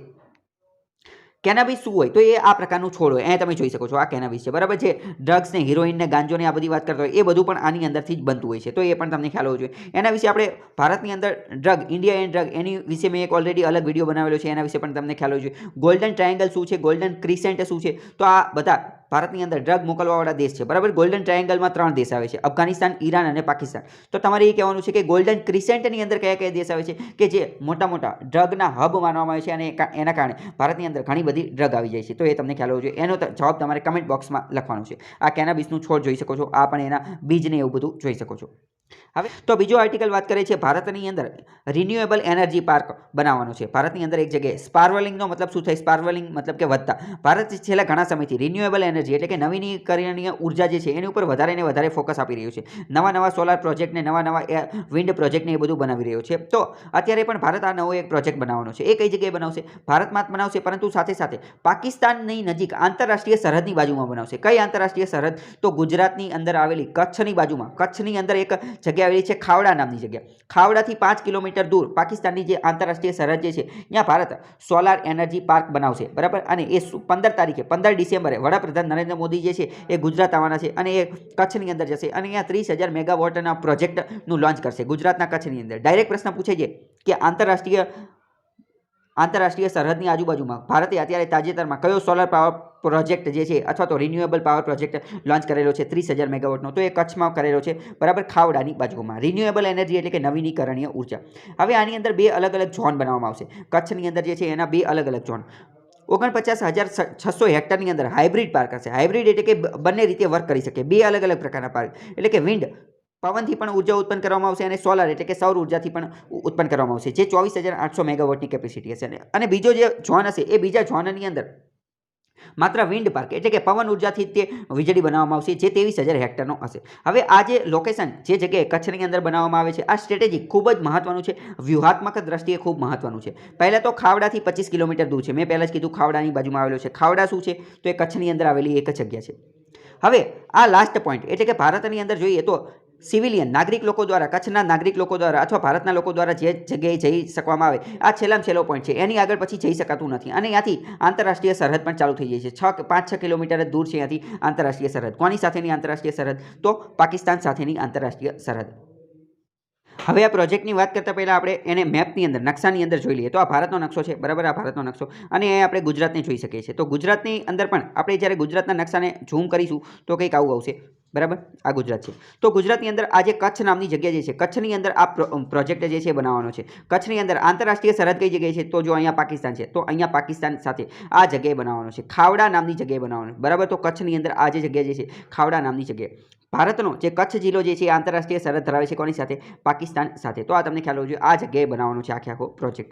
કેનાબિસ શું હોય? તો એ આ પ્રકારનું છોડ હોય. અહીંયા તમે જોઈ શકો છો આ કેનાબિસ છે. બરાબર છે. ડ્રગ્સ ને, હિરોઈન ને, ગાંજો ને આ બધી વાત કરતા હોય એ બધું પણ આની અંદરથી જ બનતું હોય છે. તો એ પણ તમને ખ્યાલ હોવો જોઈએ. એના વિશે આપણે ભારતની અંદર ડ્રગ, ઇન્ડિયા એન્ડ ડ્રગ, એની વિશે મેં એક ઓલરેડી અલગ વિડીયો બનાવેલો છે. એના વિશે પણ તમને ખ્યાલ હોવો જોઈએ. ગોલ્ડન ટ્રાયેંગલ શું છે? ગોલ્ડન ક્રિસેન્ટ શું છે? તો આ બધા ભારતની અંદર ડ્રગ મોકલવાવાળા દેશ છે, બરાબર. ગોલ્ડન ટ્રાયેંગલમાં 3 દેશ આવે છે, અફઘાનિસ્તાન, ઈરાન અને પાકિસ્તાન. તો તમારે એ કહેવાનું છે કે ગોલ્ડન ક્રિસેન્ટની અંદર કયા કયા દેશ આવે છે કે જે મોટા મોટા ડ્રગના હબ માનવામાં આવે છે અને એના કારણે ભારતની અંદર ઘણી બધી ડ્રગ આવી જાય છે. તો એ તમને ખ્યાલ હોવો જોઈએ. એનો જવાબ તમારે કમેન્ટ બોક્સમાં લખવાનો છે. આ કેનાબિસનું છોડ જોઈ શકો છો, આ પણ એના બીજને એવું બધું જોઈ શકો છો. હવે તો બીજો આર્ટિકલ વાત કરે છે ભારતની અંદર રિન્યુએબલ એનર્જી પાર્ક બનાવવાનો છે. ભારતની અંદર એક જગ્યાએ સ્પાર્વલિંગનો મતલબ શું થાય? સ્પાર્વલિંગ મતલબ કે વધતા. ભારત છેલ્લા ઘણા સમયથી રિન્યુએબલ એનર્જી એટલે કે નવીનીકરણીય ઉર્જા જે છે એની ઉપર વધારે ને વધારે ફોકસ આપી રહ્યું છે. નવા સોલાર પ્રોજેક્ટ ને નવા વિન્ડ પ્રોજેક્ટ ને એ બધું બનાવી રહ્યો છે. તો અત્યારે પણ ભારત આ નવો એક પ્રોજેક્ટ બનાવવાનો છે. એ કઈ જગ્યાએ બનાવશે? ભારતમાં જ બનાવશે, પરંતુ સાથે સાથે પાકિસ્તાનની નજીક આંતરરાષ્ટ્રીય સરહદની બાજુમાં બનાવશે. કઈ આંતરરાષ્ટ્રીય સરહદ? તો ગુજરાતની અંદર આવેલી કચ્છની બાજુમાં, કચ્છની અંદર એક જગ્યા આવેલી છે ખાવડા નામની જગ્યા. ખાવડાથી 5 કિલોમીટર દૂર પાકિસ્તાનની જે આંતરરાષ્ટ્રીય સરહદ જે છે ત્યાં ભારત સોલાર એનર્જી પાર્ક બનાવશે, બરાબર. અને એ 15 ડિસેમ્બરે વડાપ્રધાન નરેન્દ્ર મોદી જે છે એ ગુજરાત આવવાના છે અને એ કચ્છની અંદર જશે અને અહીંયા 30,000 મેગાવોટના પ્રોજેક્ટનું લોન્ચ કરશે ગુજરાતના કચ્છની અંદર. ડાયરેક્ટ પ્રશ્ન પૂછે છે કે આંતરરાષ્ટ્રીય સરહદની આજુબાજુમાં ભારતે અત્યારે તાજેતરમાં કયો સોલાર પાવર પ્રોજેક્ટ જે છે અથવા તો રિન્યુએબલ પાવર પ્રોજેક્ટ લોન્ચ કરેલો છે 30,000 મેગાવોટનો? તો એ કચ્છમાં કરેલો છે, બરાબર, ખાવડાની બાજુમાં. રિન્યુએબલ એનર્જી એટલે કે નવીનીકરણીય ઉર્જા. હવે આની અંદર 2 અલગ અલગ ઝોન બનાવવામાં આવશે. કચ્છની અંદર જે છે એના 2 અલગ અલગ ઝોન. 49,600 હેક્ટરની અંદર હાઇબ્રિડ પાર્ક હશે. હાઇબ્રિડ એટલે કે બંને રીતે વર્ક કરી શકે. 2 અલગ અલગ પ્રકારના પાર્ક એટલે કે વિન્ડ પવનથી પણ ઉર્જા ઉત્પન્ન કરવામાં આવશે અને સોલાર એટલે કે સૌર ઉર્જાથી પણ ઉત્પન્ન કરવામાં આવશે, જે 24,800 મેગાવોટની કેપેસિટી હશે. અને બીજો જે ઝોન હશે એ બીજા ઝોનની અંદર માત્ર વિન્ડ પાર્ક એટલે કે પવન ઉર્જાથી તે વીજળી બનાવવામાં આવશે, જે 23,000 હેક્ટરનો હશે. હવે આ જે લોકેશન જે જગ્યાએ કચ્છની અંદર બનાવવામાં આવે છે આ સ્ટ્રેટેજી ખૂબ જ મહત્વનું છે, વ્યૂહાત્મક દ્રષ્ટિએ ખૂબ મહત્વનું છે. પહેલાં તો ખાવડાથી 25 કિલોમીટર દૂર છે. મેં પહેલાં જ કીધું ખાવડાની બાજુમાં આવેલો છે. ખાવડા શું છે? તો એ કચ્છની અંદર આવેલી એક જગ્યા છે. હવે આ લાસ્ટ પોઈન્ટ એટલે કે ભારતની અંદર જોઈએ તો સિવિલિયન નાગરિક લોકો દ્વારા, કચ્છના નાગરિક લોકો દ્વારા અથવા ભારતના લોકો દ્વારા જે જગ્યાએ જઈ શકવામાં આવે આ છેલ્લામાં છેલ્લો પોઈન્ટ છે. એની આગળ પછી જઈ શકાતું નથી અને ત્યાંથી આંતરરાષ્ટ્રીય સરહદ પણ ચાલુ થઈ જાય છે. 5-6 કિલોમીટર દૂર છે ત્યાંથી આંતરરાષ્ટ્રીય સરહદ. કોની સાથેની આંતરરાષ્ટ્રીય સરહદ? તો પાકિસ્તાન સાથેની આંતરરાષ્ટ્રીય સરહદ. હવે આ પ્રોજેક્ટની વાત કરતાં પહેલાં આપણે એને મેપની અંદર, નકશાની અંદર જોઈ લઈએ. તો આ ભારતનો નકશો છે, બરાબર. આ ભારતનો નકશો અને એ આપણે ગુજરાતને જોઈ શકીએ છીએ. તો ગુજરાતની અંદર પણ આપણે જ્યારે ગુજરાતના નકશાને ઝૂમ કરીશું તો કંઈક આવું આવશે, બરાબર. આ ગુજરાત છે. તો ગુજરાતની અંદર આ જે કચ્છ નામની જગ્યા જે છે, કચ્છની અંદર આ પ્રોજેક્ટ જે છે બનાવવાનો છે. કચ્છની અંદર આંતરરાષ્ટ્રીય સરહદ કઈ જગ્યાએ છે? તો જો અહીંયા પાકિસ્તાન છે, તો અહીંયા પાકિસ્તાન સાથે આ જગ્યાએ બનાવવાનો છે. ખાવડા નામની જગ્યાએ બનાવવાનો, બરાબર. તો કચ્છની અંદર આ જે જગ્યા જે છે ખાવડા નામની જગ્યાએ ભારતનો જે કચ્છ જિલ્લો જે છે એ આંતરરાષ્ટ્રીય સરહદ ધરાવે છે. કોની સાથે? પાકિસ્તાન સાથે. તો આ તમને ખ્યાલ હોવો જોઈએ. આ જગ્યાએ બનાવવાનો છે આખો પ્રોજેક્ટ.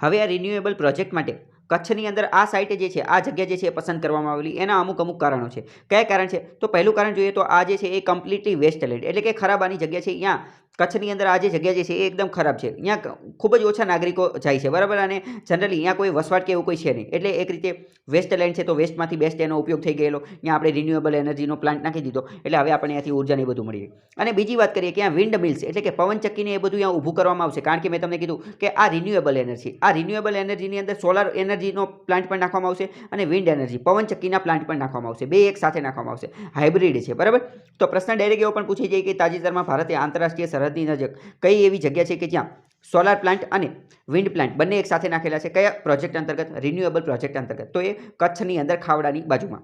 હવે આ રિન્યુએબલ પ્રોજેક્ટ માટે કચ્છની અંદર આ સાઇટ જે છે, આ જગ્યા જે છે એ પસંદ કરવામાં આવેલી. એના અમુક કારણો છે. કયા કારણ છે? તો પહેલું કારણ જોઈએ તો આ જે છે એ કમ્પ્લીટલી વેસ્ટલેન્ડ એટલે કે ખરાબાની જગ્યા છે. અહીંયા કચ્છની અંદર આ જે જગ્યા જે છે એ એકદમ ખરાબ છે. અહીંયા ખૂબ જ ઓછા નાગરિકો જાય છે, બરાબર. અને જનરલી અહીંયા કોઈ વસવાટ કે એવું કોઈ છે નહીં. એટલે એક રીતે વેસ્ટલેન્ડ છે. તો વેસ્ટમાંથી બેસ્ટ એનો ઉપયોગ થઈ ગયેલો. અહીંયા આપણે રિન્યુએબલ એનર્જીનો પ્લાન્ટ નાખી દીધો એટલે હવે આપણે અહીંયાથી ઉર્જાને બધું મળી રહે. અને બીજી વાત કરીએ કે અહીંયા વિન્ડ મિલ્સ એટલે કે પવનચક્કીને એ બધું અહીંયા ઊભું કરવામાં આવશે. કારણ કે મેં તમને કીધું કે આ રિન્યુએબલ એનર્જી, આ રિન્યુએબલ એનર્જીની અંદર સોલાર એનર્જીનો પ્લાન્ટ પણ નાખવામાં આવશે અને વિન્ડ એનર્જી પવનચક્કીના પ્લાન્ટ પણ નાખવામાં આવશે. 2 એક સાથે નાખવામાં આવશે. હાઇબ્રિડ છે, બરાબર. તો પ્રશ્ન ડાયરેક્ટ એવો પણ પૂછાઈ જાય કે તાજેતરમાં ભારતે આંતરરાષ્ટ્રીય સરહદની નજીક કઈ એવી જગ્યા છે કે જ્યાં સોલાર પ્લાન્ટ અને વિન્ડ પ્લાન્ટ બંને એક સાથે નાખેલા છે? કયા પ્રોજેક્ટ અંતર્ગત? રિન્યુએબલ પ્રોજેક્ટ અંતર્ગત. તો એ કચ્છની અંદર ખાવડાની બાજુમાં.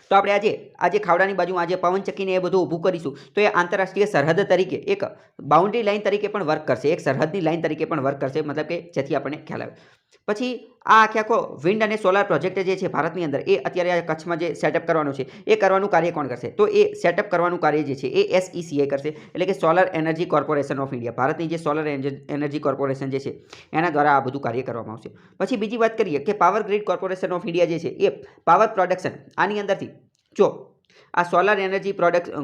તો આપણે આજે ખાવડાની બાજુમાં આજે પવનચક્કીને એ બધું ઊભું કરીશું તો એ આંતરરાષ્ટ્રીય સરહદ તરીકે એક બાઉન્ડ્રી લાઇન તરીકે પણ વર્ક કરશે, એક સરહદની લાઇન તરીકે પણ વર્ક કરશે. મતલબ કે જેથી આપણને ખ્યાલ આવે. પછી આ આખો વિન્ડ અને સોલાર પ્રોજેક્ટ જે છે ભારતની અંદર એ અત્યારે કચ્છમાં જે સેટઅપ કરવાનું છે એ કરવાનું કાર્ય કોણ કરશે? તો એ સેટઅપ કરવાનું કાર્ય જે છે એ SECI કરશે, એટલે કે solar energy corporation of India. ભારતની જે સોલર એનર્જી કોર્પોરેશન જે છે એના દ્વારા આ બધું કાર્ય કરવામાં આવશે. પછી બીજી વાત કરીએ કે power grid corporation of India જે છે એ પાવર પ્રોડક્શન આની અંદરથી જો આ solar energy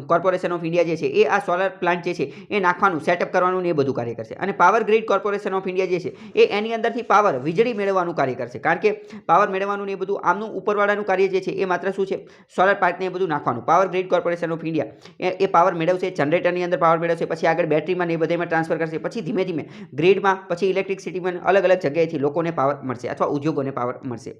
corporation of India જે છે એ આ સોલર પ્લાન્ટ જે છે એ નાખવાનું, સેટઅપ કરવાનું ને એ બધું કાર્ય કરશે. અને power grid corporation of India જે છે એ એની અંદરથી પાવર, વીજળી મેળવવાનું કાર્ય કરશે. કારણ કે પાવર મેળવવાનું ને એ બધું આમનું ઉપરવાળાનું કાર્ય જે છે એ માત્ર શું છે? સોલર પાર્કને એ બધું નાખવાનું. Power grid corporation of India A power મેળવશે, જનરેટરની અંદર પાવર મેળવશે, પછી આગળ બેટરીમાં ને એ બધામાં ટ્રાન્સફર કરશે, પછી ધીમે ધીમે ગ્રીડમાં, પછી ઇલેક્ટ્રિસિટીમાં અલગ અલગ જગ્યાએથી લોકોને પાવર મળશે અથવા ઉદ્યોગોને પાવર મળશે.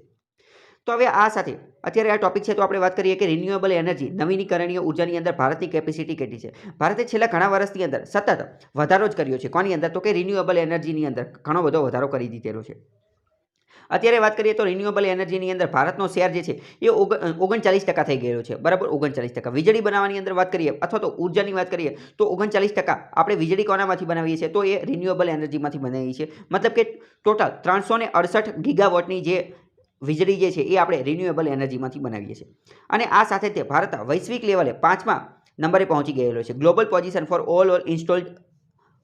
તો હવે આ સાથે અત્યારે આ ટોપિક છે તો આપણે વાત કરીએ કે રિન્યુએબલ એનર્જી, નવીનીકરણીય ઉર્જાની અંદર ભારતની કેપેસિટી કેટલી છે. ભારતે છેલ્લા ઘણા વર્ષની અંદર સતત વધારો જ કર્યો છે. કોની અંદર? તો કે રિન્યુએબલ એનર્જીની અંદર ઘણો બધો વધારો કરી દીધેલો છે. અત્યારે વાત કરીએ તો રિન્યુએબલ એનર્જીની અંદર ભારતનો શેર જે છે એ 39% થઈ ગયેલો છે, બરાબર. 39%. વીજળી બનાવવાની અંદર વાત કરીએ અથવા તો ઉર્જાની વાત કરીએ તો 39% આપણે વીજળી કોનામાંથી બનાવીએ છીએ તો એ રિન્યુએબલ એનર્જીમાંથી બનાવીએ છીએ. મતલબ કે ટોટલ 368 ગીગાવોટની જે વીજળી જે છે એ આપણે રિન્યુએબલ એનર્જીમાંથી બનાવીએ છીએ. અને આ સાથે તે ભારત વૈશ્વિક લેવલે 5મા નંબરે પહોંચી ગયેલો છે. Global position for all installed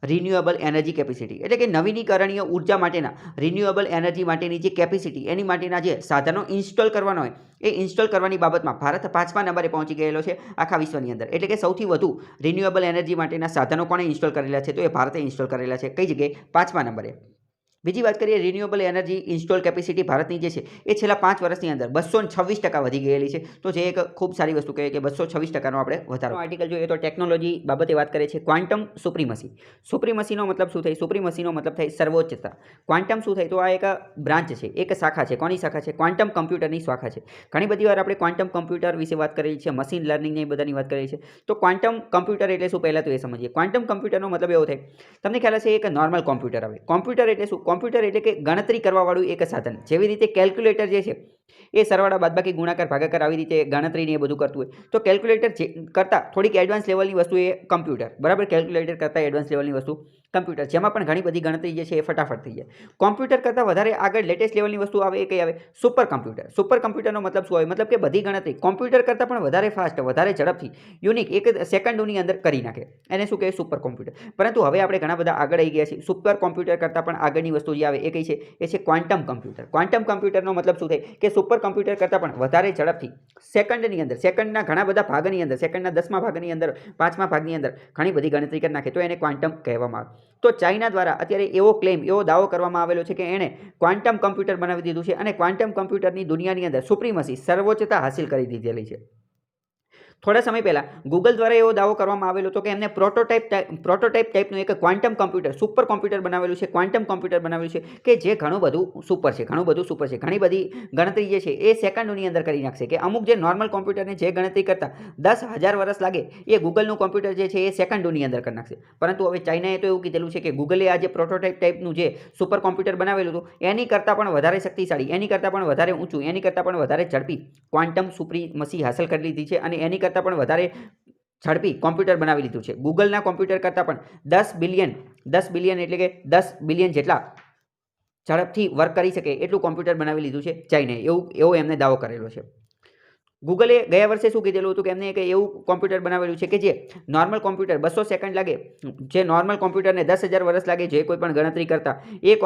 renewable energy capacity, એટલે કે નવીનીકરણીય ઉર્જા માટેના રિન્યુએબલ એનર્જી માટેની જે કેપેસિટી એની માટેના જે સાધનો ઇન્સ્ટોલ કરવાનો હોય એ ઇન્સ્ટોલ કરવાની બાબતમાં ભારત 5મા નંબરે પહોંચી ગયેલો છે આખા વિશ્વની અંદર. એટલે કે સૌથી વધુ રિન્યુએબલ એનર્જી માટેના સાધનો કોણે ઇન્સ્ટોલ કરેલા છે તો એ ભારતે ઇન્સ્ટોલ કરેલા છે. કઈ જગ્યાએ? 5મા નંબરે. બીજી વાત કરીએ રિન્યુએબલ એનર્જી ઇન્સ્ટોલ કેપેસિટી ભારતની જે છે એ છેલ્લા 5 વર્ષની અંદર 226% વધી ગયેલી છે. તો જે એક ખૂબ સારી વસ્તુ કહેવાય કે 226%નો આપણે વધારો. આર્ટિકલ જોઈએ તો ટેકનોલોજી બાબતે વાત કરે છે ક્વોન્ટમ સુપ્રીમસી. સુપ્રીમસીનો મતલબ શું થાય? સુપ્રીમસીનો મતલબ થાય સર્વોચ્ચતા. ક્વોન્ટમ શું થાય? તો આ એક બ્રાન્ચ છે, એક શાખા છે. કોની શાખા છે? ક્વોન્ટમ કમ્પ્યુટરની શાખા છે. ઘણી બધી વાર આપણે ક્વોન્ટમ કમ્પ્યુટર વિશે વાત કરેલી છે, મશીન લર્નિંગ એ બધાની વાત કરેલી છે. તો ક્વોન્ટમ કમ્પ્યુટર એટલે શું પહેલાં તો એ સમજીએ. ક્વોન્ટમ કમ્પ્યુટરનો મતલબ એવો થાય, તમને ખ્યાલ હશે એક નોર્મલ કોમ્પ્યુટર આવે. કોમ્પ્યુટર એટલે શું? કોમ્પ્યુટર એટલે કે ગણતરી કરવાવાળું એક સાધન. જેવી રીતે કેલ્ક્યુલેટર જે છે એ સરવાળા બાદબાકી ગુણાકાર ભાગાકાર આવી રીતે ગણતરીને એ બધું કરતું હોય તો કેલ્ક્યુલેટર કરતાં થોડીક એડવાન્સ લેવલની વસ્તુ એ કમ્પ્યુટર, બરાબર. કેલ્ક્યુલેટર કરતાં એડવાન્સ લેવલની વસ્તુ કમ્પ્યુટર, જેમાં પણ ઘણી બધી ગણતરી જે છે એ ફટાફટ થઈ જાય. કોમ્પ્યુટર કરતાં વધારે આગળ લેટેસ્ટ લેવલની વસ્તુ આવે એ કઈ આવે? Super computer. સુપર કમ્પ્યુટરનો મતલબ શું આવે? મતલબ કે બધી ગણતરી કોમ્પ્યુટર કરતાં પણ વધારે ફાસ્ટ, વધારે ઝડપથી, યુનિક, એક સેકન્ડોની અંદર કરી નાખે. એને શું કહે? Super computer. પરંતુ હવે આપણે ઘણા બધા આગળ આવી ગયા છીએ. સુપર કોમ્પ્યુટર કરતાં પણ આગળની વસ્તુ જે આવે એ કઈ છે? એ છે ક્વોન્ટમ કમ્પ્યુટર. ક્વોન્ટમ કમ્પ્યુટરનો મતલબ શું થાય કે સુપર કમ્પ્યુટર કરતાં પણ વધારે ઝડપથી સેકન્ડની અંદર, સેકન્ડના ઘણા બધા ભાગની અંદર, સેકન્ડના 10મા ભાગની અંદર, 5મા ભાગની અંદર ઘણી બધી ગણતરી કરી નાખે તો એને ક્વોન્ટમ કહેવામાં આવે. તો ચાઇના દ્વારા અત્યારે એવો ક્લેમ, એવો દાવો કરવામાં આવેલો છે કે એણે ક્વોન્ટમ કમ્પ્યુટર બનાવી દીધું છે અને ક્વોન્ટમ કમ્પ્યુટરની દુનિયાની અંદર સુપ્રીમસી, સર્વોચ્ચતા હાસિલ કરી દીધેલી છે. થોડા સમય પહેલાં ગૂગલ દ્વારા એવો દાવો કરવામાં આવેલો હતો કે એમને પ્રોટોટાઇપ ટાઈપનું એક ક્વોન્ટમ કોમ્પ્યુટર, સુપર કોમ્પ્યુટર બનાવેલું છે, ક્વોન્ટમ કોમ્પ્યુટર બનાવેલું છે કે જે ઘણું બધું સુપર છે, ઘણી બધી ગણતરી જે છે એ સેકન્ડોની અંદર કરી નાખશે. કે અમુક જે નોર્મલ કોમ્પ્યુટરને જે ગણતરી કરતાં 10,000 વર્ષ લાગે એ ગૂગલનું કોમ્પ્યુટર જે છે એ સેકન્ડોની અંદર કરી નાખશે. પરંતુ હવે ચાઇનાએ તો એવું કીધેલું છે કે ગૂગલે આ જે પ્રોટોટાઇપ ટાઈપનું જે સુપર કોમ્પ્યુટર બનાવેલું હતું એની કરતાં પણ વધારે શક્તિશાળી, એની કરતાં પણ વધારે ઊંચું, એની કરતાં પણ વધારે ઝડપી ક્વોન્ટમ સુપ્રીમસી હાંસલ કરી લીધી છે અને એની કરતાં પણ વધારે ઝડપી કોમ્પ્યુટર બનાવી લીધું છે. ગૂગલના કોમ્પ્યુટર કરતાં પણ 10 બિલિયન એટલે કે 10 બિલિયન જેટલા ઝડપથી વર્ક કરી શકે એટલું કોમ્પ્યુટર બનાવી લીધું છે ચાઇનાએ. એવો એમને દાવો કરેલો છે. ગૂગલે ગયા વર્ષે શું કીધેલું હતું કે એમને એક એવું કોમ્પ્યુટર બનાવેલું છે કે જે નોર્મલ કોમ્પ્યુટર 200 સેકન્ડ લાગે, જે નોર્મલ કોમ્પ્યુટરને 10,000 વર્ષ લાગે જે કોઈ પણ ગણતરી કરતા એ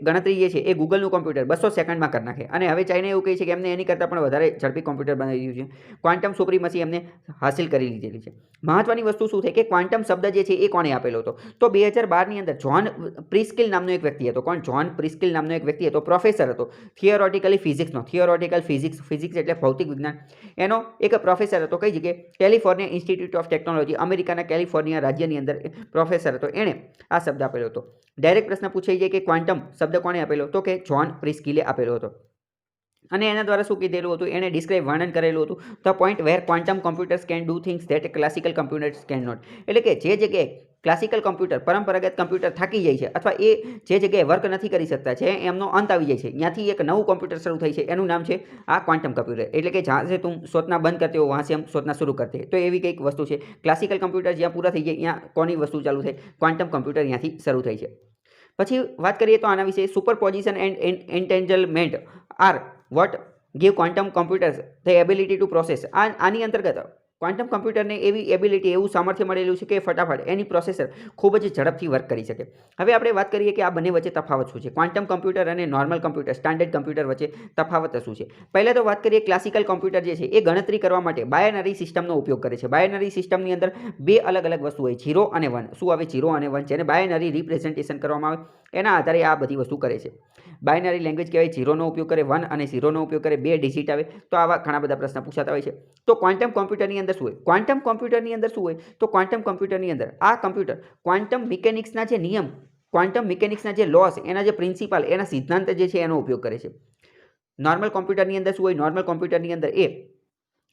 ગણતરી જે છે એ ગૂગલનું કોમ્પ્યુટર 200 સેકન્ડમાં કરી નાખે. અને હવે ચાઇના એવું કહે છે કે એમને એની કરતાં પણ વધારે ઝડપી કોમ્પ્યુટર બનાવી દીધું છે. ક્વોન્ટમ સુપ્રીમસી એમને હાસિલ કરી લીધેલી છે. મહત્વની વસ્તુ શું થઈ કે ક્વોન્ટમ શબ્દ જે છે એ કોણે આપેલો હતો? તો 2012ની અંદર જ્હોન પ્રિસ્કિલ નામનો એક વ્યક્તિ હતો. કોણ? જ્હોન પ્રિસ્કિલ નામનો એક વ્યક્તિ હતો, પ્રોફેસર હતો થિયોરોટિકલી ફિઝિક્સનો. થિયોરોટિકલ ફિઝિક્સ એટલે ભૌતિક વિજ્ઞાન. એનો એક પ્રોફેસર હતો. કઈ જગ્યાએ? કેલિફોર્નિયા ઇન્સ્ટિટ્યૂટ ઓફ ટેકનોલોજી, અમેરિકાના કેલિફોર્નિયા રાજ્યની અંદર પ્રોફેસર હતો. એણે આ શબ્દ આપેલો હતો. ડાયરેક્ટ પ્રશ્ન પૂછાઈ જાય કે ક્વોન્ટમ શબ્દ કોણે આપેલો? તો કે જ્હોન પ્રિસ્કિલે આપેલો હતો. અને એના દ્વારા શું કીધેલું હતું? એને ડિસ્ક્રાઇબ, વર્ણન કરેલું હતું the point where quantum computers can do things that classical computers can not. એટલે કે જે જગ્યાએ ક્લાસિકલ કમ્પ્યુટર, પરંપરાગત કમ્પ્યુટર થાકી જાય છે અથવા એ જે જગ્યાએ વર્ક નથી કરી શકતા છે, એમનો અંત આવી જાય છે, ત્યાંથી એક નવું કોમ્પ્યુટર શરૂ થાય છે. એનું નામ છે આ ક્વોન્ટમ કમ્પ્યુટર. એટલે કે જ્યાં से तुम सोचना बंद करते हो वहाँ से हम सोचना शुरू करते हैं. તો એવી કંઈક વસ્તુ છે. ક્લાસિકલ કમ્પ્યુટર જ્યાં પૂરા થઈ જાય ત્યાં કોની વસ્તુ ચાલુ થાય? ક્વોન્ટમ કમ્પ્યુટર ત્યાંથી શરૂ થાય છે. પછી વાત કરીએ તો આના વિશે superposition and entanglement are what give quantum computers the ability to process. આની અંતર્ગત ક્વોન્ટમ કમ્પ્યુટરને એવી એબિલિટી, એવું સામર્થ્ય મળેલું છે કે ફટાફટ એની પ્રોસેસર ખૂબ જ ઝડપથી વર્ક કરી શકે. હવે આપણે વાત કરીએ કે આ બંને વચ્ચે તફાવત શું છે? ક્વોન્ટમ કમ્પ્યુટર અને નોર્મલ કમ્પ્યુટર, સ્ટાન્ડર્ડ કમ્પ્યુટર વચ્ચે તફાવત શું છે? પહેલાં તો વાત કરીએ ક્લાસિકલ કમ્પ્યુટર જે છે એ ગણતરી કરવા માટે બાયનરી સિસ્ટમનો ઉપયોગ કરે છે. બાયનરી સિસ્ટમની અંદર બે અલગ અલગ વસ્તુ હોય, 0 અને 1. શું આવે? 0 અને 1, જેને બાયનરી રિપ્રેઝન્ટેશન કરવામાં આવે એના આધારે આ બધી વસ્તુ કરે છે. બાયનરી લેંગ્વેજ કહેવાય. 0નો ઉપયોગ કરે, 1 અને 0નો ઉપયોગ કરે, 2 ડિજિટ આવે. તો આવા ઘણા બધા પ્રશ્ન પૂછાતા હોય છે. તો ક્વોન્ટમ કોમ્પ્યુટરની અંદર શું હોય? ક્વોન્ટમ કોમ્પ્યુટરની અંદર શું હોય? તો ક્વોન્ટમ કોમ્પ્યુટરની અંદર આ કમ્પ્યુટર ક્વોન્ટમ મિકેનિક્સના જે નિયમ, ક્વોન્ટમ મિકેનિક્સના જે લોસ, એના જે પ્રિન્સિપાલ, એના સિદ્ધાંત જે છે એનો ઉપયોગ કરે છે. નોર્મલ કોમ્પ્યુટરની અંદર શું હોય? નોર્મલ કોમ્પ્યુટરની અંદર એ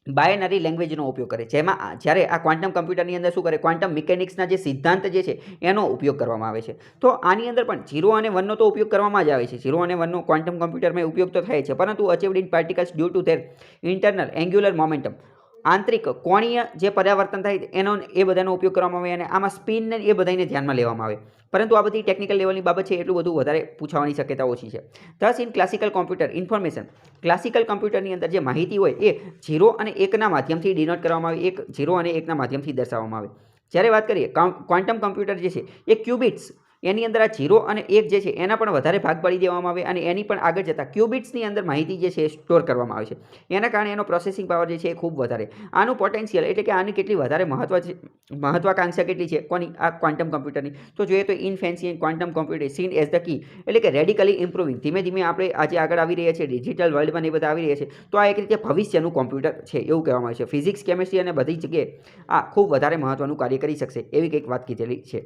બાયનરી લેંગ્વેજનો ઉપયોગ કરે, જેમાં જ્યારે આ ક્વોન્ટમ કમ્પ્યુટરની અંદર શું કરે, ક્વોન્ટમ મિકેનિક્સના જે સિદ્ધાંત જે છે એનો ઉપયોગ કરવામાં આવે છે. તો આની અંદર પણ 0 અને 1નો તો ઉપયોગ કરવામાં જ આવે છે. 0 અને 1નો ક્વોન્ટમ કમ્પ્યુટરમાં ઉપયોગ તો થાય છે, પરંતુ achieved in particles due to their internal angular momentum, આંતરિક કોણીય જે પરિવર્તન થાય એનો એ બધાનો ઉપયોગ કરવામાં આવે, અને આમાં સ્પિન એ બધાને ધ્યાનમાં લેવામાં આવે. પરંતુ આ બધી ટેકનિકલ લેવલની બાબત છે, એટલું બધું વધારે પૂછવાની શક્યતા ઓછી છે. Thus in classical computer information, classical કમ્પ્યુટરની અંદર જે માહિતી હોય એ 0 અને 1ના માધ્યમથી ડિનોટ કરવામાં આવે, 0 અને 1ના માધ્યમથી દર્શાવવામાં આવે. જ્યારે વાત કરીએ ક્વોન્ટમ કમ્પ્યુટર જે છે એ ક્યુબિટ્સ, એની અંદર આ 0 અને 1 જે છે એના પણ વધારે ભાગ પાડી દેવામાં આવે, અને એની પણ આગળ જતાં ક્યુબિટ્સની અંદર માહિતી જે છે એ સ્ટોર કરવામાં આવે છે. એના કારણે એનો પ્રોસેસિંગ પાવર જે છે એ ખૂબ વધારે. આનું પોટેન્શિયલ એટલે કે આની કેટલી વધારે મહત્વાકાંક્ષા કેટલી છે કોની, આ ક્વોન્ટમ કમ્પ્યુટરની, તો જોઈએ તો in fancy quantum computer seen as the key, એટલે કે રેડિકલી ઇમ્પ્રુવિંગ, ધીમે ધીમે આપણે આજે આગળ આવી રહ્યા છીએ, ડિજિટલ વર્લ્ડમાં એ બધા આવી રહ્યા છે, તો આ એક રીતે ભવિષ્યનું કોમ્પ્યુટર છે એવું કહેવામાં આવે છે. ફિઝિક્સ, કેમિસ્ટ્રી અને બધી જગ્યાએ આ ખૂબ વધારે મહત્વનું કાર્ય કરી શકશે એવી કંઈક વાત કીધેલી છે.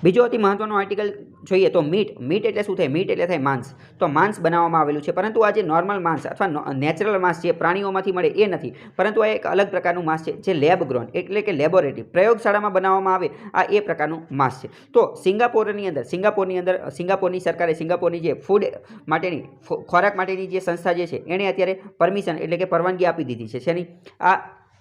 બીજો અતિ મહત્વનો આર્ટિકલ જોઈએ તો મીટ એટલે શું થાય, મીટ એટલે થાય માંસ. તો માંસ બનાવવામાં આવેલું છે, પરંતુ આ જે નોર્મલ માંસ અથવા નેચરલ માંસ જે પ્રાણીઓમાંથી મળે એ નથી, પરંતુ આ એક અલગ પ્રકારનું માંસ છે જે લેબ ગ્રોન એટલે કે લેબોરેટરી પ્રયોગશાળામાં બનાવવામાં આવે, આ એ પ્રકારનું માંસ છે. તો સિંગાપોરની સરકારે સિંગાપોરની જે ફૂડ માટેની ખોરાક માટેની જે સંસ્થા જે છે એણે અત્યારે પરમિશન એટલે કે પરવાનગી આપી દીધી છે શેની, આ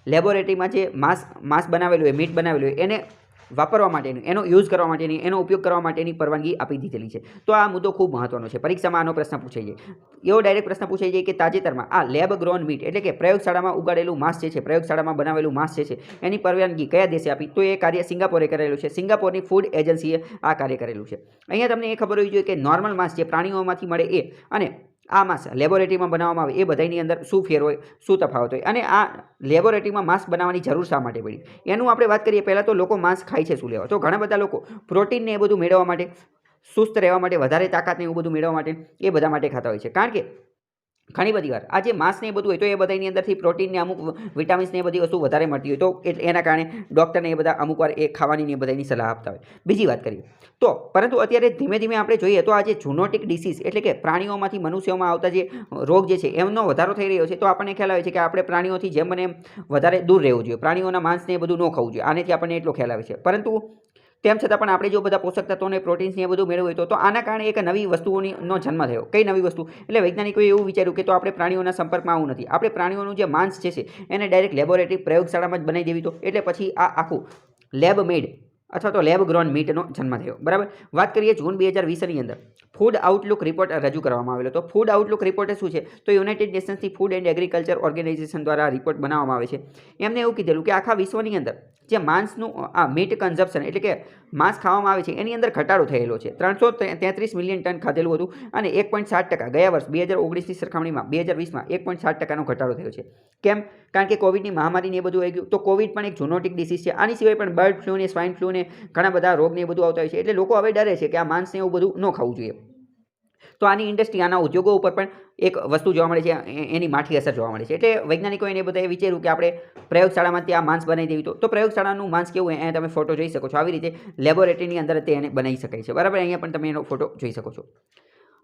લેબોરેટરીમાં જે માંસ બનાવેલું હોય, મીટ બનાવેલું હોય એને વાપરવા માટેની, એનો યુઝ કરવા માટેની, એનો ઉપયોગ કરવા માટેની પરવાનગી આપી દીધેલી છે. તો આ મુદ્દો ખૂબ મહત્વનો છે, પરીક્ષામાં આનો પ્રશ્ન પૂછાઈ જાય. એવો ડાયરેક્ટ પ્રશ્ન પૂછાઈ જાય કે તાજેતરમાં આ લેબ ગ્રોન મીટ એટલે કે પ્રયોગશાળામાં ઉગાડેલું માંસ જે છે, પ્રયોગશાળામાં બનાવેલું માંસ જે છે એની પરવાનગી કયા દેશે આપી, તો એ કાર્ય સિંગાપોરે કરેલું છે. સિંગાપોરની ફૂડ એજન્સીએ આ કાર્ય કરેલું છે. અહીંયા તમને એ ખબર હોવી જોઈએ કે નોર્મલ માંસ જે પ્રાણીઓમાંથી મળે એ અને આ માંસ લેબોરેટરીમાં બનાવવામાં આવે એ બધાની અંદર શું ફેર હોય, શું તફાવત હોય, અને આ લેબોરેટરીમાં માંસ બનાવવાની જરૂર શા માટે પડી, એનું આપણે વાત કરીએ. પહેલાં તો લોકો માંસ ખાય છે શું લેવા, તો ઘણા બધા લોકો પ્રોટીનને એ બધું મેળવવા માટે, સુસ્ત રહેવા માટે, વધારે તાકાતને એવું બધું મેળવવા માટે એ બધા માટે ખાતા હોય છે. કારણ કે ઘણી બધી વાર આ જે માંસ ને એ બધું હોય તો એ બધાની અંદરથી પ્રોટીનને અમુક વિટામિન્સને એ બધી વસ્તુ વધારે મળતી હોય, તો એના કારણે ડૉક્ટરને એ બધા અમુક વાર એ ખાવાની ને એ બધાની સલાહ આપતા હોય. બીજી વાત કરીએ તો પરંતુ અત્યારે ધીમે ધીમે આપણે જોઈએ તો આ જે ઝૂનોટિક ડિસીઝ એટલે કે પ્રાણીઓમાંથી મનુષ્યોમાં આવતા જે રોગ જે છે એમનો વધારો થઈ રહ્યો છે. તો આપણને ખ્યાલ આવે છે કે આપણે પ્રાણીઓથી જેમ બને એમ વધારે દૂર રહેવું જોઈએ, પ્રાણીઓના માંસને એ બધું ન ખાવું જોઈએ, આનેથી આપણને એટલો ખ્યાલ આવે છે. પરંતુ તેમ છતાં પણ આપણે જો બધા પોષક તત્વોને પ્રોટીન્સને એ બધું મેળવ્યું હોય તો આના કારણે એક નવી વસ્તુઓનો જન્મ થયો. કઈ નવી વસ્તુ, એટલે વૈજ્ઞાનિકોએ એવું વિચાર્યું કે તો આપણે પ્રાણીઓના સંપર્કમાં આવવું નથી, આપણે પ્રાણીઓનું જે માંસ જે છે એને ડાયરેક્ટ લેબોરેટરી પ્રયોગશાળામાં જ બનાવી દેવી. તો એટલે પછી આ આખું લેબ મેડ અથવા તો લેબ ગ્રોન મીટનો જન્મ થયો. બરાબર. વાત કરીએ જૂન 2020ની અંદર ફૂડ આઉટલુક રિપોર્ટ રજૂ કરવામાં આવેલો. તો ફૂડ આઉટલુક રિપોર્ટ શું છે, તો યુનાઇટેડ નેશન્સની ફૂડ એન્ડ એગ્રીકલ્ચર ઓર્ગેનાઇઝેશન દ્વારા રિપોર્ટ બનાવવામાં આવે છે. એમને એવું કીધેલું કે આખા વિશ્વની અંદર જે માંસનું આ મીટ કન્ઝપ્શન એટલે કે માંસ ખાવામાં આવે છે એની અંદર ઘટાડો થયેલો છે. 333 મિલિયન ટન ખાધેલું હતું અને 1.7% ગયા વર્ષ 2019ની સરખામણીમાં 2020માં 1.7%નો ઘટાડો થયો છે. કેમ? કારણ કે કોવિડની મહામારીને એ બધું આવી ગયું. તો કોવિડ પણ એક ઝૂનોટિક ડિસીઝ છે. આની સિવાય પણ બર્ડ ફ્લૂ ને, સ્વાઇન ફ્લૂ ને ઘણા બધા રોગને એ બધું આવતા હોય છે. એટલે લોકો હવે ડરે છે કે આ માંસને એવું બધું ન ખાવું જોઈએ. તો આની ઇન્ડસ્ટ્રી, આના ઉદ્યોગો ઉપર પણ એક વસ્તુ જોવા મળે છે, એની માઠી અસર જોવા મળે છે. એટલે વૈજ્ઞાનિકોએ એને બધાએ વિચાર્યું કે આપણે પ્રયોગશાળામાં ત્યાં માંસ બનાવી દેવી. તો પ્રયોગશાળાનું માંસ કેવું હોય, અહીંયા તમે ફોટો જોઈ શકો છો. આવી રીતે લેબોરેટરીની અંદર તે એને બનાવી શકાય છે. બરાબર. અહીંયા પણ તમે એનો ફોટો જોઈ શકો છો.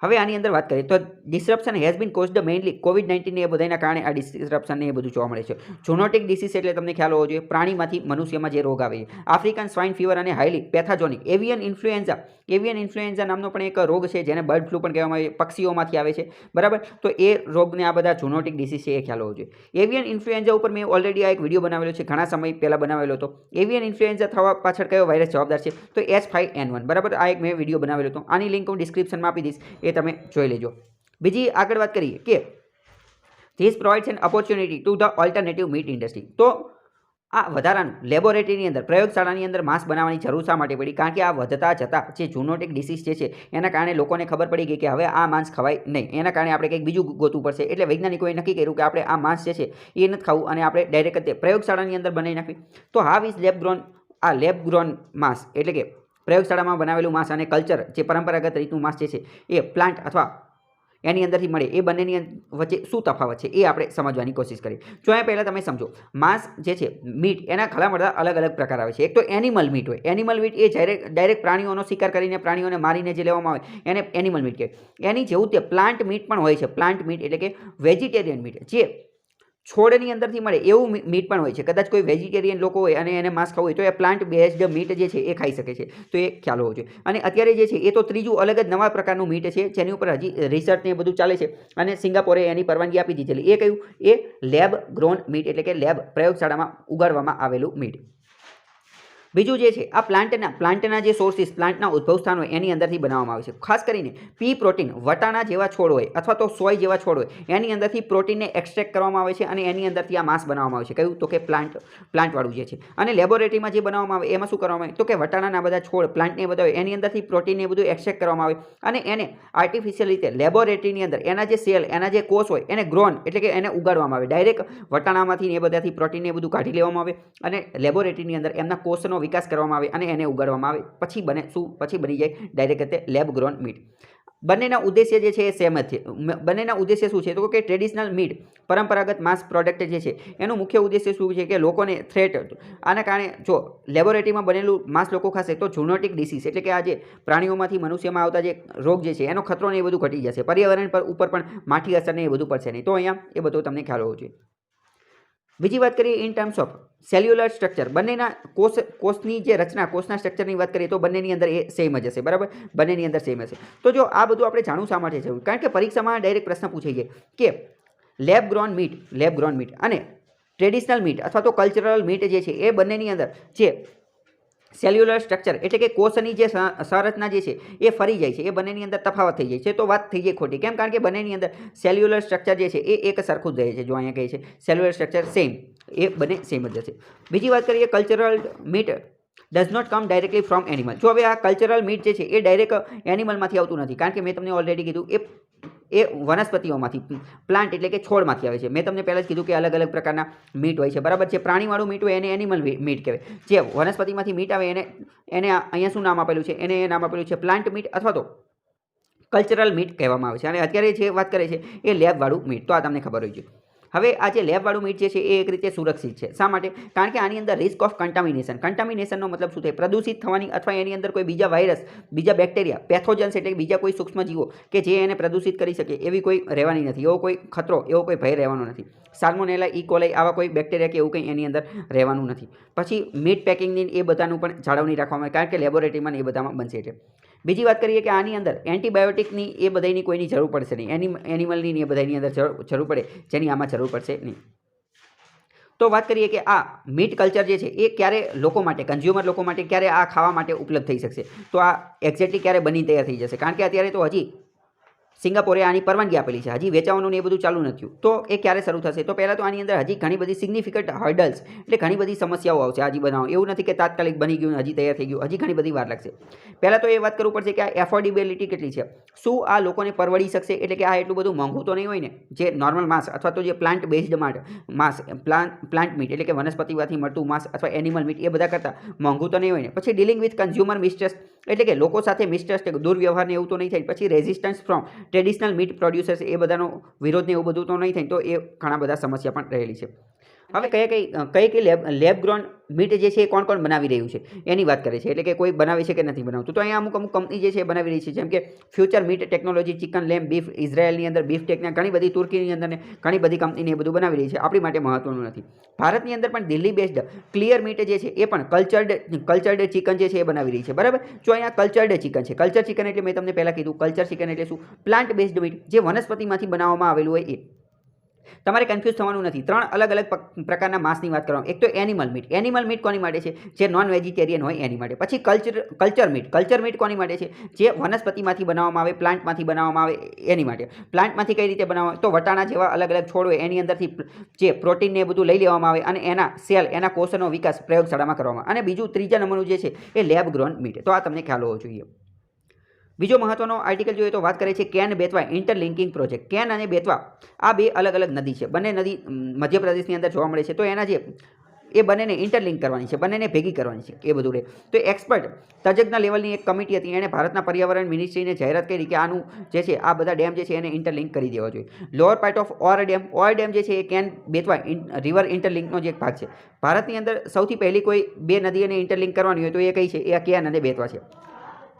હવે આની અંદર વાત કરીએ તો disruption has been caused mainly કોવિડ-19 એ બધાના કારણે આ ડિસરપ્શન એ બધું જોવા મળે છે. ઝૂનોટિક ડિસીઝ એટલે તમને ખ્યાલ હોવો જોઈએ પ્રાણીમાંથી મનુષ્યમાં જે રોગ આવે છે. આફ્રિકન સ્વાઇન ફીવર અને હાઈલી પેથોજેનિક એવિયન ઇન્ફ્લુએન્ઝા નામનો પણ એક રોગ છે જેને બર્ડ ફ્લૂ પણ કહેવામાં આવે છે, પક્ષીઓમાંથી આવે છે. બરાબર. તો એ રોગને આ બધા ઝૂનોટિક ડિસીઝ છે એ ખ્યાલ હોવો જોઈએ. એવિયન ઇન્ફ્લુએન્ઝા ઉપર મેં ઓલરેડી આ એક વિડીયો બનાવેલો છે, ઘણા સમય પહેલાં બનાવેલો હતો. એવિયન ઇન્ફ્લુએન્ઝા થવા પાછળ કયો વાયરસ જવાબદાર છે, તો H5N1. બરાબર. આ એક મેં વિડીયો બનાવેલો હતો, આની લિંક હું ડિસ્ક્રિપ્શનમાં આપી દઈશ, એ તમે જોઈ લેજો. બીજી આગળ વાત કરીએ કે this provides N opportunity to the alternative meet industry. તો આ વધારાનું લેબોરેટરીની અંદર પ્રયોગશાળાની અંદર માંસ બનાવવાની જરૂર શા માટે પડી? કારણ કે આ વધતા જતા જે ઝૂનોટિક ડિસીઝ જે છે એના કારણે લોકોને ખબર પડી ગઈ કે હવે આ માંસ ખવાય નહીં, એના કારણે આપણે કંઈક બીજું ગોતવું પડશે. એટલે વૈજ્ઞાનિકોએ નક્કી કર્યું કે આપણે આ માંસ જે છે એ નથી ખાવું અને આપણે ડાયરેક્ટ તે પ્રયોગશાળાની અંદર બનાવી નાખવી. તો હાવ ઇઝ લેબ ગ્રોન માંસ એટલે કે પ્રયોગશાળામાં બનાવેલું માંસ અને કલ્ચર જે પરંપરાગત રીતનું માંસ જે છે એ પ્લાન્ટ અથવા એની અંદરથી મળે, એ બંનેની વચ્ચે શું તફાવત છે એ આપણે સમજવાની કોશિશ કરીએ. જો એ પહેલાં તમે સમજો, માંસ જે છે મીટ એના ઘણા બધા અલગ અલગ પ્રકાર આવે છે. એક તો એનિમલ મીટ હોય. એનિમલ મીટ એ ડાયરેક્ટ પ્રાણીઓનો શિકાર કરીને પ્રાણીઓને મારીને જે લેવામાં આવે એને એનિમલ મીટ કહેવાય. એની જેવું તે પ્લાન્ટ મીટ પણ હોય છે. પ્લાન્ટ મીટ એટલે કે વેજીટેરિયન મીટ, જે છોડની અંદરથી મળે એવું મીટ પણ હોય છે. કદાચ કોઈ વેજીટેરિયન લોકો હોય અને એને માંસ ખાવું હોય તો એ પ્લાન્ટ બેઝડ મીટ જે છે એ ખાઈ શકે છે. તો એ ખ્યાલ હોવો જોઈએ. અને અત્યારે જે છે એ તો ત્રીજું અલગ જ નવા પ્રકારનું મીટ છે જેની ઉપર હજી રિસર્ચ ને એ બધું ચાલે છે અને સિંગાપોરે એની પરવાનગી આપી દીધેલી. એ કયું? એ લેબ ગ્રોન મીટ એટલે કે લેબ પ્રયોગશાળામાં ઉગાડવામાં આવેલું મીટ. બીજું જે છે આ પ્લાન્ટના જે સોર્સિસ, પ્લાન્ટના ઉદ્ભવ સ્થાન હોય એની અંદરથી બનાવવામાં આવે છે. ખાસ કરીને પી પ્રોટીન, વટાણા જેવા છોડ હોય અથવા તો સોય જેવા છોડ હોય એની અંદરથી પ્રોટીનને એક્સટ્રેક્ટ કરવામાં આવે છે અને એની અંદરથી આ માંસ બનાવવામાં આવે છે. કયું? તો કે પ્લાન્ટવાળું જે છે. અને લેબોરેટરીમાં જે બનાવવામાં આવે એમાં શું કરવામાં આવે તો કે વટાણાના બધા છોડ, પ્લાન્ટને બધા હોય એની અંદરથી પ્રોટીનને બધું એક્સટ્રેક્ટ કરવામાં આવે અને એને આર્ટિફિશિયલ રીતે લેબોરેટરીની અંદર એના જે સેલ, એના જે કોષ હોય એને ગ્રોન એટલે કે એને ઉગાડવામાં આવે. ડાયરેક્ટ વટાણામાંથી એ બધાથી પ્રોટીનને બધું કાઢી લેવામાં આવે અને લેબોરેટરીની અંદર એમના કોષનો વિકાસ કરવામાં આવે અને એને ઉગાડવામાં આવે. પછી બને શું? પછી બની જાય ડાયરેક્ટ તે લેબ ગ્રોન મીટ. બંનેના ઉદ્દેશ્ય જે છે એ સેમ જ છે. બંનેના ઉદ્દેશ્ય શું છે તો કે ટ્રેડિશનલ મીટ, પરંપરાગત માંસ પ્રોડક્ટ જે છે એનું મુખ્ય ઉદ્દેશ્ય શું છે કે લોકોને થ્રેટ, આના કારણે જો લેબોરેટરીમાં બનેલું માંસ લોકો ખાશે તો ઝૂનોટિક ડિસીઝ એટલે કે આ જે પ્રાણીઓમાંથી મનુષ્યમાં આવતા જે રોગ જે છે એનો ખતરો ને એ બધું ઘટી જશે. પર્યાવરણ પર ઉપર પણ માઠી અસર ને એ બધું પડશે નહીં. તો અહીંયા એ બધું તમને ખ્યાલ હોવો જોઈએ. બીજી વાત કરીએ in terms of cellular structure. બંનેના કોષની જે રચના, કોષના સ્ટ્રક્ચરની વાત કરીએ તો બંનેની અંદર એ સેમ જ હશે. બરાબર? બંનેની અંદર સેમ હશે. તો જો આ બધું આપણે જાણવું શા માટે છે? કારણ કે પરીક્ષામાં ડાયરેક્ટ પ્રશ્ન પૂછાઈ જાય કે લેબ ગ્રોન મીટ અને ટ્રેડિશનલ મીટ અથવા તો કલ્ચરલ મીટ જે છે એ બંનેની અંદર જે સેલ્યુલર સ્ટ્રક્ચર એટલે કે કોષની જે સંરચના જે છે એ ફરી જાય છે. એ બંનેની અંદર તફાવત થઈ જાય છે. તો વાત થઈ જાય ખોટી. કેમ? કારણ કે બંનેની અંદર સેલ્યુલર સ્ટ્રક્ચર જે છે એ એક સરખું જ રહે છે. જો અહીંયા કહે છે સેલ્યુલર સ્ટ્રક્ચર સેમ, એ બંને સેમ જ હશે. બીજી વાત કરીએ cultural meat does not come directly from animal. જો હવે આ કલ્ચરલ મીટ જે છે એ ડાયરેક્ટ એનિમલમાંથી આવતું નથી. કારણ કે મેં તમને ઓલરેડી કીધું એ વનસ્પતિઓમાંથી, પ્લાન્ટ એટલે કે છોડમાંથી આવે છે. મેં તમને પહેલાં જ કીધું કે અલગ અલગ પ્રકારના મીટ હોય છે. બરાબર છે? પ્રાણીવાળું મીટ હોય એને એનિમલ મીટ કહેવાય. જે વનસ્પતિમાંથી મીટ આવે એને અહીંયા શું નામ આપેલું છે? એને નામ આપેલું છે પ્લાન્ટ મીટ અથવા તો કલ્ચરલ મીટ કહેવામાં આવે છે. અને અત્યારે જે વાત કરે છે એ લેબવાળું મીટ. તો આ તમને ખબર હોય છે. હવે આ જે લેબવાળું મીટ જે છે એ એક રીતે સુરક્ષિત છે. શા માટે? કારણ કે આની અંદર રિસ્ક ઓફ કન્ટામિનેશનનો મતલબ શું થાય? પ્રદૂષિત થવાની અથવા એની અંદર કોઈ બીજા વાયરસ, બીજા બેક્ટેરિયા, પેથોજન્સ એટલે બીજા કોઈ સૂક્ષ્મજીવો કે જે એને પ્રદૂષિત કરી શકે એવી કોઈ રહેવાની નથી. એવો કોઈ ખતરો, એવો કોઈ ભય રહેવાનો નથી. સાલ્મોનેલા, ઇકોલાઈ આવા કોઈ બેક્ટેરિયા કે એવું કંઈ એની અંદર રહેવાનું નથી. પછી મીટ પેકિંગની એ બધાનું પણ જાળવણી રાખવામાં આવે કારણ કે લેબોરેટરીમાં એ બધામાં બનશે છે. બીજી વાત કરીએ કે આની અંદર એન્ટીબાયોટિકની એ બધાની કોઈની જરૂર પડશે નહીં. એનિમલની એ બધાની અંદર જરૂર પડે જેની આમાં જરૂર પડશે નહીં. તો વાત કરીએ કે આ મીટ કલ્ચર જે છે એ ક્યારે લોકો માટે, કન્ઝ્યુમર લોકો માટે ક્યારે આ ખાવા માટે ઉપલબ્ધ થઈ શકશે? તો આ એક્ઝેક્ટલી ક્યારે બની તૈયાર થઈ જશે? કારણ કે અત્યારે તો હજી સિંગાપોરે આની પરવાનગી આપેલી છે. હજી વેચાવાનું ને એ બધું ચાલુ નથી. તો એ ક્યારે શરૂ થશે? તો પહેલાં તો આની અંદર હજી ઘણી બધી સિગ્નિફિકન્ટ હર્ડલ્સ એટલે ઘણી બધી સમસ્યાઓ આવશે હજી બનાવો. એવું નથી કે તાત્કાલિક બની ગયું, હજી તૈયાર થઈ ગયું. હજી ઘણી બધી વાર લાગશે. પહેલાં તો એ વાત કરવું પડશે કે આ એફોર્ડેબિલિટી કેટલી છે? શું આ લોકોને પરવડી શકશે? એટલે કે આ એટલું બધું મોંઘું તો નહીં હોય ને જે નોર્મલ માંસ અથવા તો જે પ્લાન્ટ બેઝડ માંસ, પ્લાન્ટ મીટ એટલે કે વનસ્પતિમાંથી મળતું માંસ અથવા એનિમલ મીટ એ બધા કરતાં મોંઘું તો નહીં હોય ને. પછી ડીલિંગ વિથ કન્ઝ્યુમર મિસટ્રસ્ટ એટલે કે લોકો સાથે મિસટ્રસ્ટ, દુર્વ્યવહારને એવું તો નહીં થાય. પછી resistance from traditional meat producers એ બધાનો વિરોધ ને એવું બધું તો નહીં થાય. તો એ ઘણા બધા સમસ્યા પણ રહેલી છે. હવે કઈ લેબ ગ્રોન મીટ જે છે એ કોણ બનાવી રહ્યું છે એની વાત કરે છે. એટલે કે કોઈ બનાવે છે કે નથી બનાવતું. તો અહીંયા અમુક કંપની જે છે એ બનાવી રહી છે. જેમ કે future meat technology, chicken, lamb, beef, ઇઝરાયલની અંદર બીફ ટેકના ઘણી બધી, તુર્કીની અંદર ને ઘણી બધી કંપનીને એ બધું બનાવી રહી છે. આપણી માટે મહત્વનું નથી. ભારતની અંદર પણ દિલ્હી બેસ્ડ ક્લિયર મીટ જે છે એ પણ કલ્ચર્ડ ચિકન જે છે એ બનાવી રહી છે. બરાબર? જો અહીંયા કલ્ચર્ડ ચિકન છે. કલ્ચર ચિકન એટલે મેં તમને પહેલાં કીધું કલ્ચર ચિકન એટલે શું? પ્લાન્ટ બેઝડ મીટ જે વનસ્પતિમાંથી બનાવવામાં આવેલું હોય એ. તમારે કન્ફ્યુઝ થવાનું નથી. ત્રણ અલગ અલગ પ્રકારના માંસની વાત કરવામાં. એક તો એનિમલ મીટ. એનિમલ મીટ કોની માટે છે? જે નોન વેજીટેરિયન હોય એની માટે. પછી કલ્ચર મીટ કોની માટે છે? જે વનસ્પતિમાંથી બનાવવામાં આવે, પ્લાન્ટમાંથી બનાવવામાં આવે એની માટે. પ્લાન્ટમાંથી કઈ રીતે બનાવવામાં? તો વટાણા જેવા અલગ અલગ છોડ હોય એની અંદરથી જે પ્રોટીનને બધું લઈ લેવામાં આવે અને એના સેલ, એના કોષનો વિકાસ પ્રયોગશાળામાં કરવામાં. અને બીજું ત્રીજા નંબરનું જે છે એ લેબ ગ્રોન મીટ. તો આ તમને ખ્યાલ હોવો જોઈએ. બીજો મહત્વનો આર્ટિકલ જોઈએ તો વાત કરે છે can Betwa interlinking project. Can અને બેતવા આ બે અલગ અલગ નદી છે. બંને નદી મધ્યપ્રદેશની અંદર જોવા મળે છે. તો એના જે એ બંનેને ઇન્ટરલિંક કરવાની છે, બંનેને ભેગી કરવાની છે, એ બધું રહે. તો એક્સપર્ટ તજજ્ઞ લેવલની એક કમિટી હતી, એણે ભારતના પર્યાવરણ મિનિસ્ટ્રીને જાહેરાત કરી કે આનું જે છે આ બધા ડેમ જે છે એને ઇન્ટરલિંક કરી દેવા જોઈએ. Lower part of or dam જે છે એ કેન બેતવા રિવર ઇન્ટરલિંકનો જે એક ભાગ છે. ભારતની અંદર સૌથી પહેલી કોઈ બે નદીઓને ઇન્ટરલિંક કરવાની હોય તો એ કઈ છે? એ કેન અને બેતવા છે.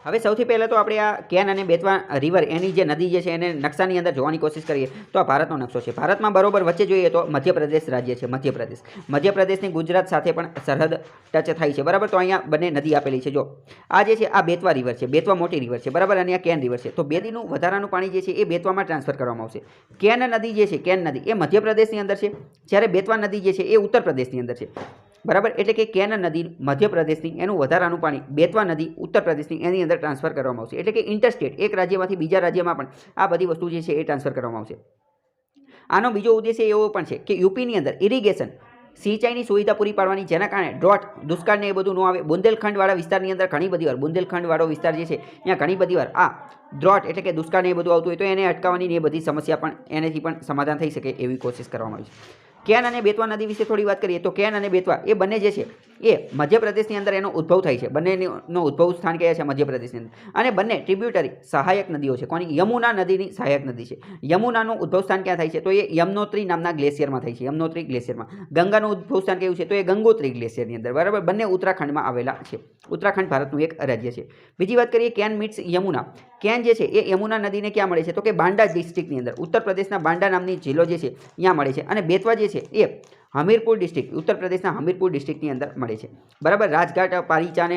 હવે સૌથી પહેલાં તો આપણે આ કેન અને બેતવા રિવર એની જે નદી જે છે એને નકશાની અંદર જોવાની કોશિશ કરીએ તો આ ભારતનો નકશો છે. ભારતમાં બરોબર વચ્ચે જોઈએ તો મધ્યપ્રદેશ રાજ્ય છે. મધ્યપ્રદેશની ગુજરાત સાથે પણ સરહદ ટચ થાય છે. બરાબર, તો અહીંયા બંને નદી આપેલી છે. જો આ જે છે આ બેતવા રિવર છે, બેતવા મોટી રિવર છે. બરાબર, અને આ કેન રિવર છે. તો બેતીનું વધારાનું પાણી જે છે એ બેતવામાં ટ્રાન્સફર કરવામાં આવશે. કેન નદી જે છે, કેન નદી એ મધ્યપ્રદેશની અંદર છે, જ્યારે બેતવા નદી જે છે એ ઉત્તર પ્રદેશની અંદર છે. બરાબર, એટલે કે કેન નદી મધ્યપ્રદેશની, એનું વધારાનું પાણી બેતવા નદી ઉત્તર પ્રદેશની, એની અંદર ટ્રાન્સફર કરવામાં આવશે. એટલે કે ઇન્ટરસ્ટેટ એક રાજ્યમાંથી બીજા રાજ્યમાં પણ આ બધી વસ્તુ જે છે એ ટ્રાન્સફર કરવામાં આવશે. આનો બીજો ઉદ્દેશ્ય એવો પણ છે કે યુપીની અંદર ઇરિગેશન સિંચાઈની સુવિધા પૂરી પાડવાની, જેના કારણે ડ્રોટ દુષ્કાળને એ બધું ન આવે. બુંદેલખંડવાળા વિસ્તારની અંદર ઘણી બધી વાર, બુંદેલખંડવાળો વિસ્તાર જે છે ત્યાં ઘણી બધી વાર આ ડ્રોટ એટલે કે દુષ્કાળને એ બધું આવતું હોય તો એને અટકાવવાની એ બધી સમસ્યા પણ એનાથી પણ સમાધાન થઈ શકે એવી કોશિશ કરવામાં આવી છે. કેન અને બેતવા નદી વિશે થોડી વાત કરીએ તો કેન અને બેતવા એ બંને જે છે એ મધ્યપ્રદેશની અંદર એનો ઉદ્ભવ થાય છે. બંનેનો ઉદ્ભવ સ્થાન કયા છે? મધ્યપ્રદેશની અંદર. અને બંને ટ્રિબ્યુટરી સહાયક નદીઓ છે. કોની? યમુના નદીની સહાયક નદી છે. યમુનાનું ઉદ્ભવ સ્થાન ક્યાં થાય છે? તો એ યમનોત્રી નામના ગ્લેશિયરમાં થાય છે. યમનોત્રી ગ્લેશિયરમાં. ગંગાનું ઉદ્ભવ સ્થાન કયું છે? તો એ ગંગોત્રી ગ્લેશિયરની અંદર. બરાબર, બંને ઉત્તરાખંડમાં આવેલા છે. ઉત્તરાખંડ ભારતનું એક રાજ્ય છે. બીજી વાત કરીએ કેન મીટ્સ યમુના. કેન જે છે એ યમુના નદીને ક્યાં મળે છે? તો કે બાંડા ડિસ્ટ્રિક્ટની અંદર, ઉત્તર પ્રદેશના બાંડા નામની જિલ્લો જે છે ત્યાં મળે છે. અને બેતવા જે છે એ હમીરપુર ડિસ્ટ્રિક્ટ, ઉત્તર પ્રદેશના હમીરપુર ડિસ્ટ્રિક્ટની અંદર મળે છે. બરાબર, રાજઘાટ, પારીચા અને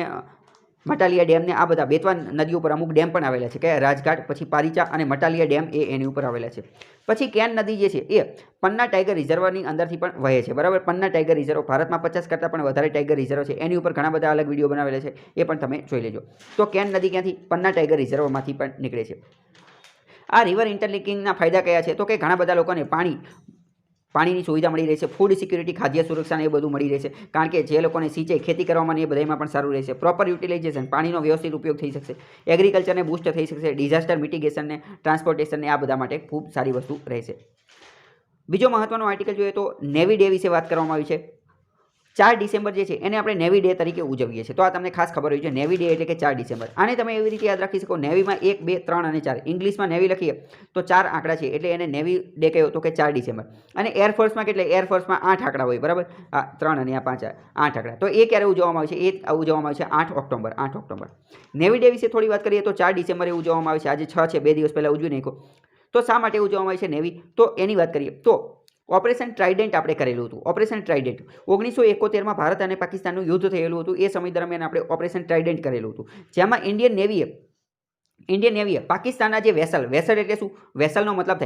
મટાલિયા ડેમને આ બધા બેતવા નદી ઉપર અમુક ડેમ પણ આવેલા છે કે રાજઘાટ, પછી પારીચા અને મટાલિયા ડેમ એ એની ઉપર આવેલા છે. પછી કેન નદી જે છે એ પન્ના ટાઈગર રિઝર્વની અંદરથી પણ વહે છે. બરાબર, પન્ના ટાઈગર રિઝર્વ ભારતમાં 50 કરતાં પણ વધારે ટાઈગર રિઝર્વ છે. એની ઉપર ઘણા બધા અલગ વિડીયો બનાવેલા છે, એ પણ તમે જોઈ લેજો. તો કેન નદી ક્યાંથી? પન્ના ટાઈગર રિઝર્વમાંથી પણ નીકળે છે. આ રિવર ઇન્ટરલિંકિંગના ફાયદા કયા છે? તો કે ઘણા બધા લોકોને પાણીની સુવિધા મળી રહેશે. ફૂડ સિક્યુરિટી, ખાદ્ય સુરક્ષાને એ બધું મળી રહેશે. કારણ કે જે લોકોને સિંચાઈ, ખેતી કરવામાં એ બધામાં પણ સારું રહેશે. પ્રોપર યુટિલાઇઝેશન, પાણીનો વ્યવસ્થિત ઉપયોગ થઈ શકશે. એગ્રીકલ્ચરને બૂસ્ટ થઈ શકશે. ડિઝાસ્ટર મિટિગેશનને, ટ્રાન્સપોર્ટેશનને આ બધા માટે ખૂબ સારી વસ્તુ રહેશે. બીજો મહત્વનો આર્ટિકલ જોઈએ તો નેવી ડે વિશે વાત કરવામાં આવી છે. 4 ડિસેમ્બર જે છે એને આપણે નેવી ડે તરીકે ઉજવીએ છીએ. તો આ તમને ખાસ ખબર હોવી જોઈએ. નેવી ડે એટલે કે 4 ડિસેમ્બર. આને તમે એવી રીતે યાદ રાખી શકો, નેવીમાં 1, 2, 3 અને 4. ઇંગ્લિશમાં નેવી લખીએ તો 4 આંકડા છે, એટલે એને નેવી ડે કયો તો કે 4 ડિસેમ્બર. અને એરફોર્સમાં કેટલે? એરફોર્સમાં 8 આંકડા હોય. બરાબર, આ 3 અને આ 5, 8 આંકડા. તો એ ક્યારે ઉજવવામાં આવે છે? એ ઉજવવામાં આવે છે 8 ઓક્ટોબર. 8 ઓક્ટોબર. નેવી ડે વિશે થોડી વાત કરીએ તો 4 ડિસેમ્બરે ઉજવવામાં આવે છે. આજે 6 છે, 2 દિવસ પહેલાં ઉજવી નાખ્યો. તો શા માટે ઉજવવામાં આવે છે નેવી? તો એની વાત કરીએ તો ઓપરેશન ટ્રાઇડન્ટ આપણે કરેલું હતું. ઓપરેશન ટ્રાઇડન્ટ 1971માં ભારત અને પાકિસ્તાનનું યુદ્ધ થયેલું હતું. એ સમય દરમિયાન આપણે ઓપરેશન ટ્રાઇડન્ટ કરેલું હતું, જેમાં ઇન્ડિયન નેવીએ પાકિસ્તાનના જે વેસલ એટલે શું? વેસલનો મતલબ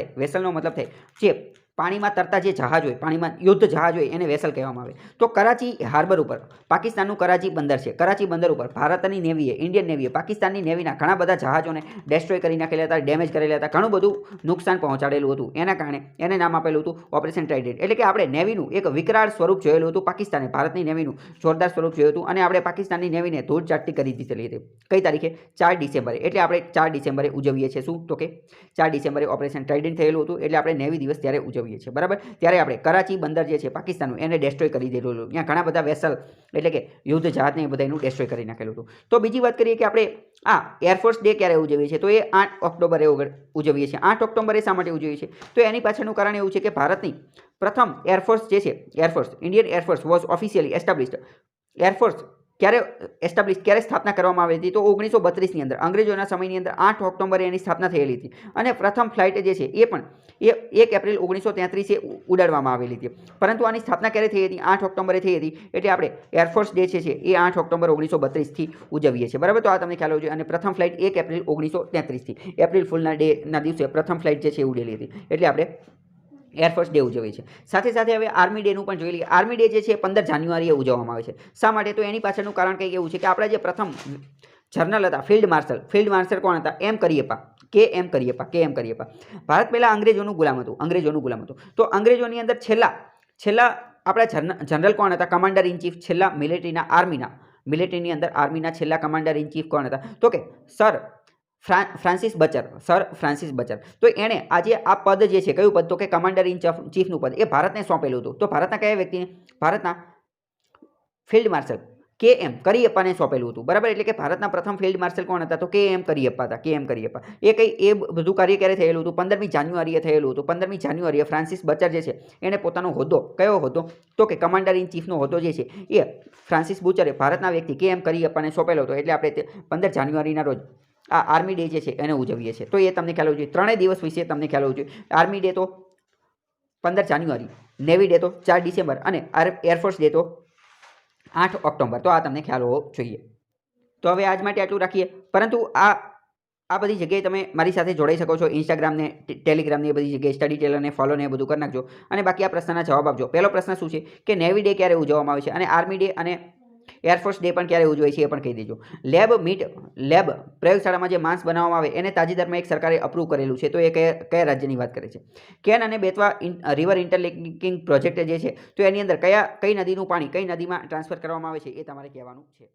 થાય જે પાણીમાં તરતા જે જહાજ હોય, પાણીમાં યુદ્ધ જહાજ હોય, એને વેસલ કહેવામાં આવે. તો કરાચી હાર્બર ઉપર, પાકિસ્તાનનું કરાચી બંદર છે, કરાચી બંદર ઉપર ભારતની નેવીએ, ઇન્ડિયન નેવીએ પાકિસ્તાનની નેવીના ઘણા બધા જહાજોને ડેસ્ટ્રોય કરી નાખેલા હતા, ડેમેજ કરેલા હતા, ઘણું બધું નુકસાન પહોંચાડેલું હતું. એના કારણે એને નામ આપેલું હતું ઓપરેશન ટ્રાઇડન્ટ. એટલે કે આપણે નેવીનું એક વિકરાળ સ્વરૂપ જોયેલું હતું. પાકિસ્તાને ભારતની નેવીનું જોરદાર સ્વરૂપ જોયું હતું અને આપણે પાકિસ્તાનની નેવીને ધૂળ ચાટતી કરી દીધેલી હતી. કઈ તારીખે? 4 ડિસેમ્બરે. એટલે આપણે 4 ડિસેમ્બરે ઉજવીએ છીએ. શું? તો કે 4 ડિસેમ્બરે ઓપરેશન ટ્રાઇડન્ટ થયેલું હતું, એટલે આપણે નેવી દિવસ ત્યારે ઉજવીએ છીએ. બરાબર, ત્યારે આપણે કરાચી બંદર જે છે પાકિસ્તાનનું, એને ડેસ્ટ્રોય કરી દીધેલું હતું. ત્યાં ઘણા બધા વેસલ એટલે કે યુદ્ધ જહાજને એ બધાનું ડેસ્ટ્રોય કરી નાખેલું હતું. તો બીજી વાત કરીએ કે આપણે આ એરફોર્સ ડે ક્યારે ઉજવીએ છીએ? તો એ 8 ઓક્ટોબરે ઉજવીએ છીએ. 8 ઓક્ટોબરે શા માટે ઉજવીએ છીએ? તો એની પાછળનું કારણ એવું છે કે ભારતની પ્રથમ એરફોર્સ જે છે, Indian air force was officially established. Air force ક્યારે સ્થાપના કરવામાં આવી હતી? તો 1932ની અંદર, અંગ્રેજોના સમયની અંદર 8 ઓક્ટોબરે એની સ્થાપના થયેલી હતી. અને પ્રથમ ફ્લાઇટ જે છે એ પણ 1 એપ્રિલ 1933 ઉડાડવામાં આવેલી હતી. પરંતુ આની સ્થાપના ક્યારે થઈ હતી? 8 ઓક્ટોબરે થઈ હતી. એટલે આપણે એરફોર્સ ડે છે એ 8 ઓક્ટોબર 1932થી ઉજવીએ છીએ. બરાબર, તો આ તમને ખ્યાલ હોવો જોઈએ. અને પ્રથમ ફ્લાઇટ 1 એપ્રિલ 1933થી, એપ્રિલ ફૂલના ડેના દિવસે પ્રથમ ફ્લાઇટ જે છે એ ઉડેલી હતી. એટલે આપણે એરફોર્સ ડે ઉજવીએ છીએ. સાથે સાથે હવે આર્મી ડેનું પણ જોઈ લઈએ. આર્મી ડે જે છે 15 જાન્યુઆરીએ ઉજવવામાં આવે છે. શા માટે? તો એની પાછળનું કારણ કંઈક એવું છે કે આપણા જે પ્રથમ જનરલ હતા, ફિલ્ડ માર્શલ કોણ હતા? કે એમ કરિયપ્પા. ભારત પહેલાં અંગ્રેજોનું ગુલામ હતું. તો અંગ્રેજોની અંદર છેલ્લા આપણા જનરલ કોણ હતા? Commander in chief. છેલ્લા મિલિટરીની અંદર આર્મીના છેલ્લા કમાન્ડર ઇન ચીફ કોણ હતા? તો કે સર ફ્રાન્સિસ બચર. તો એણે આજે આ પદ જે છે, કયું પદ? તો કે કમાન્ડર ઇન ચીફનું પદ એ ભારતને સોંપેલું હતું. તો ભારતના કયા વ્યક્તિને? ભારતના ફિલ્ડ માર્શલ KM કરિયપ્પાને સોંપેલું હતું, બરાબર. એટલે કે ભારતના પ્રથમ ફિલ્ડ માર્શલ કોણ હતા? તો KM કરિયપ્પા હતા. KM કરિયપ્પા એ બધું કાર્ય ક્યારે થયેલું હતું? 15મી જાન્યુઆરીએ થયેલું હતું. 15મી જાન્યુઆરીએ ફ્રાન્સિસ બચર જે છે એણે પોતાનો હોદ્દો, કયો હોદ્દો? તો કે કમાન્ડર ઇન ચીફનો હોદ્દો જે છે એ ફ્રાન્સિસ બુચરે ભારતના વ્યક્તિ KM કરિયપ્પાને સોંપેલો હતો. એટલે આપણે 15 જાન્યુઆરીના રોજ આ આર્મી ડે જે છે એને ઉજવીએ છીએ. તો એ તમને ખ્યાલ હોવો જોઈએ. ત્રણેય દિવસ વિશે તમને ખ્યાલ હોવો જોઈએ. આર્મી ડે તો 15 જાન્યુઆરી, નેવી ડે તો 4 ડિસેમ્બર અને એરફોર્સ ડે તો 8 ઓક્ટોબર. તો આ તમને ખ્યાલ હોવો જોઈએ. તો હવે આજ માટે આટલું રાખીએ. પરંતુ આ બધી જગ્યાએ તમે મારી સાથે જોડાઈ શકો છો. ઇન્સ્ટાગ્રામને, ટેલિગ્રામને, એ બધી જગ્યાએ સ્ટડી ટેલરને ફોલો ને એ બધું કરી નાખજો. અને બાકી આ પ્રશ્નના જવાબ આપજો. પહેલો પ્રશ્ન શું છે કે નેવી ડે ક્યારે ઉજવવામાં આવે છે અને આર્મી ડે અને એરફોર્સ ડે પણ ક્યારે ઉજવાય છે એ પણ કહી દેજો. લેબ પ્રયોગશાળામાં જે માંસ બનાવવામાં આવે એને તાજેતરમાં એક સરકારે અપ્રૂવ કરેલું છે. તો એ કયા રાજ્યની વાત કરે છે? કેન અને બેતવા રિવર ઇન્ટરલિંકિંગ પ્રોજેક્ટ જે છે તો એની અંદર કઈ નદીનું પાણી કઈ નદીમાં ટ્રાન્સફર કરવામાં આવે છે એ તમારે કહેવાનું છે.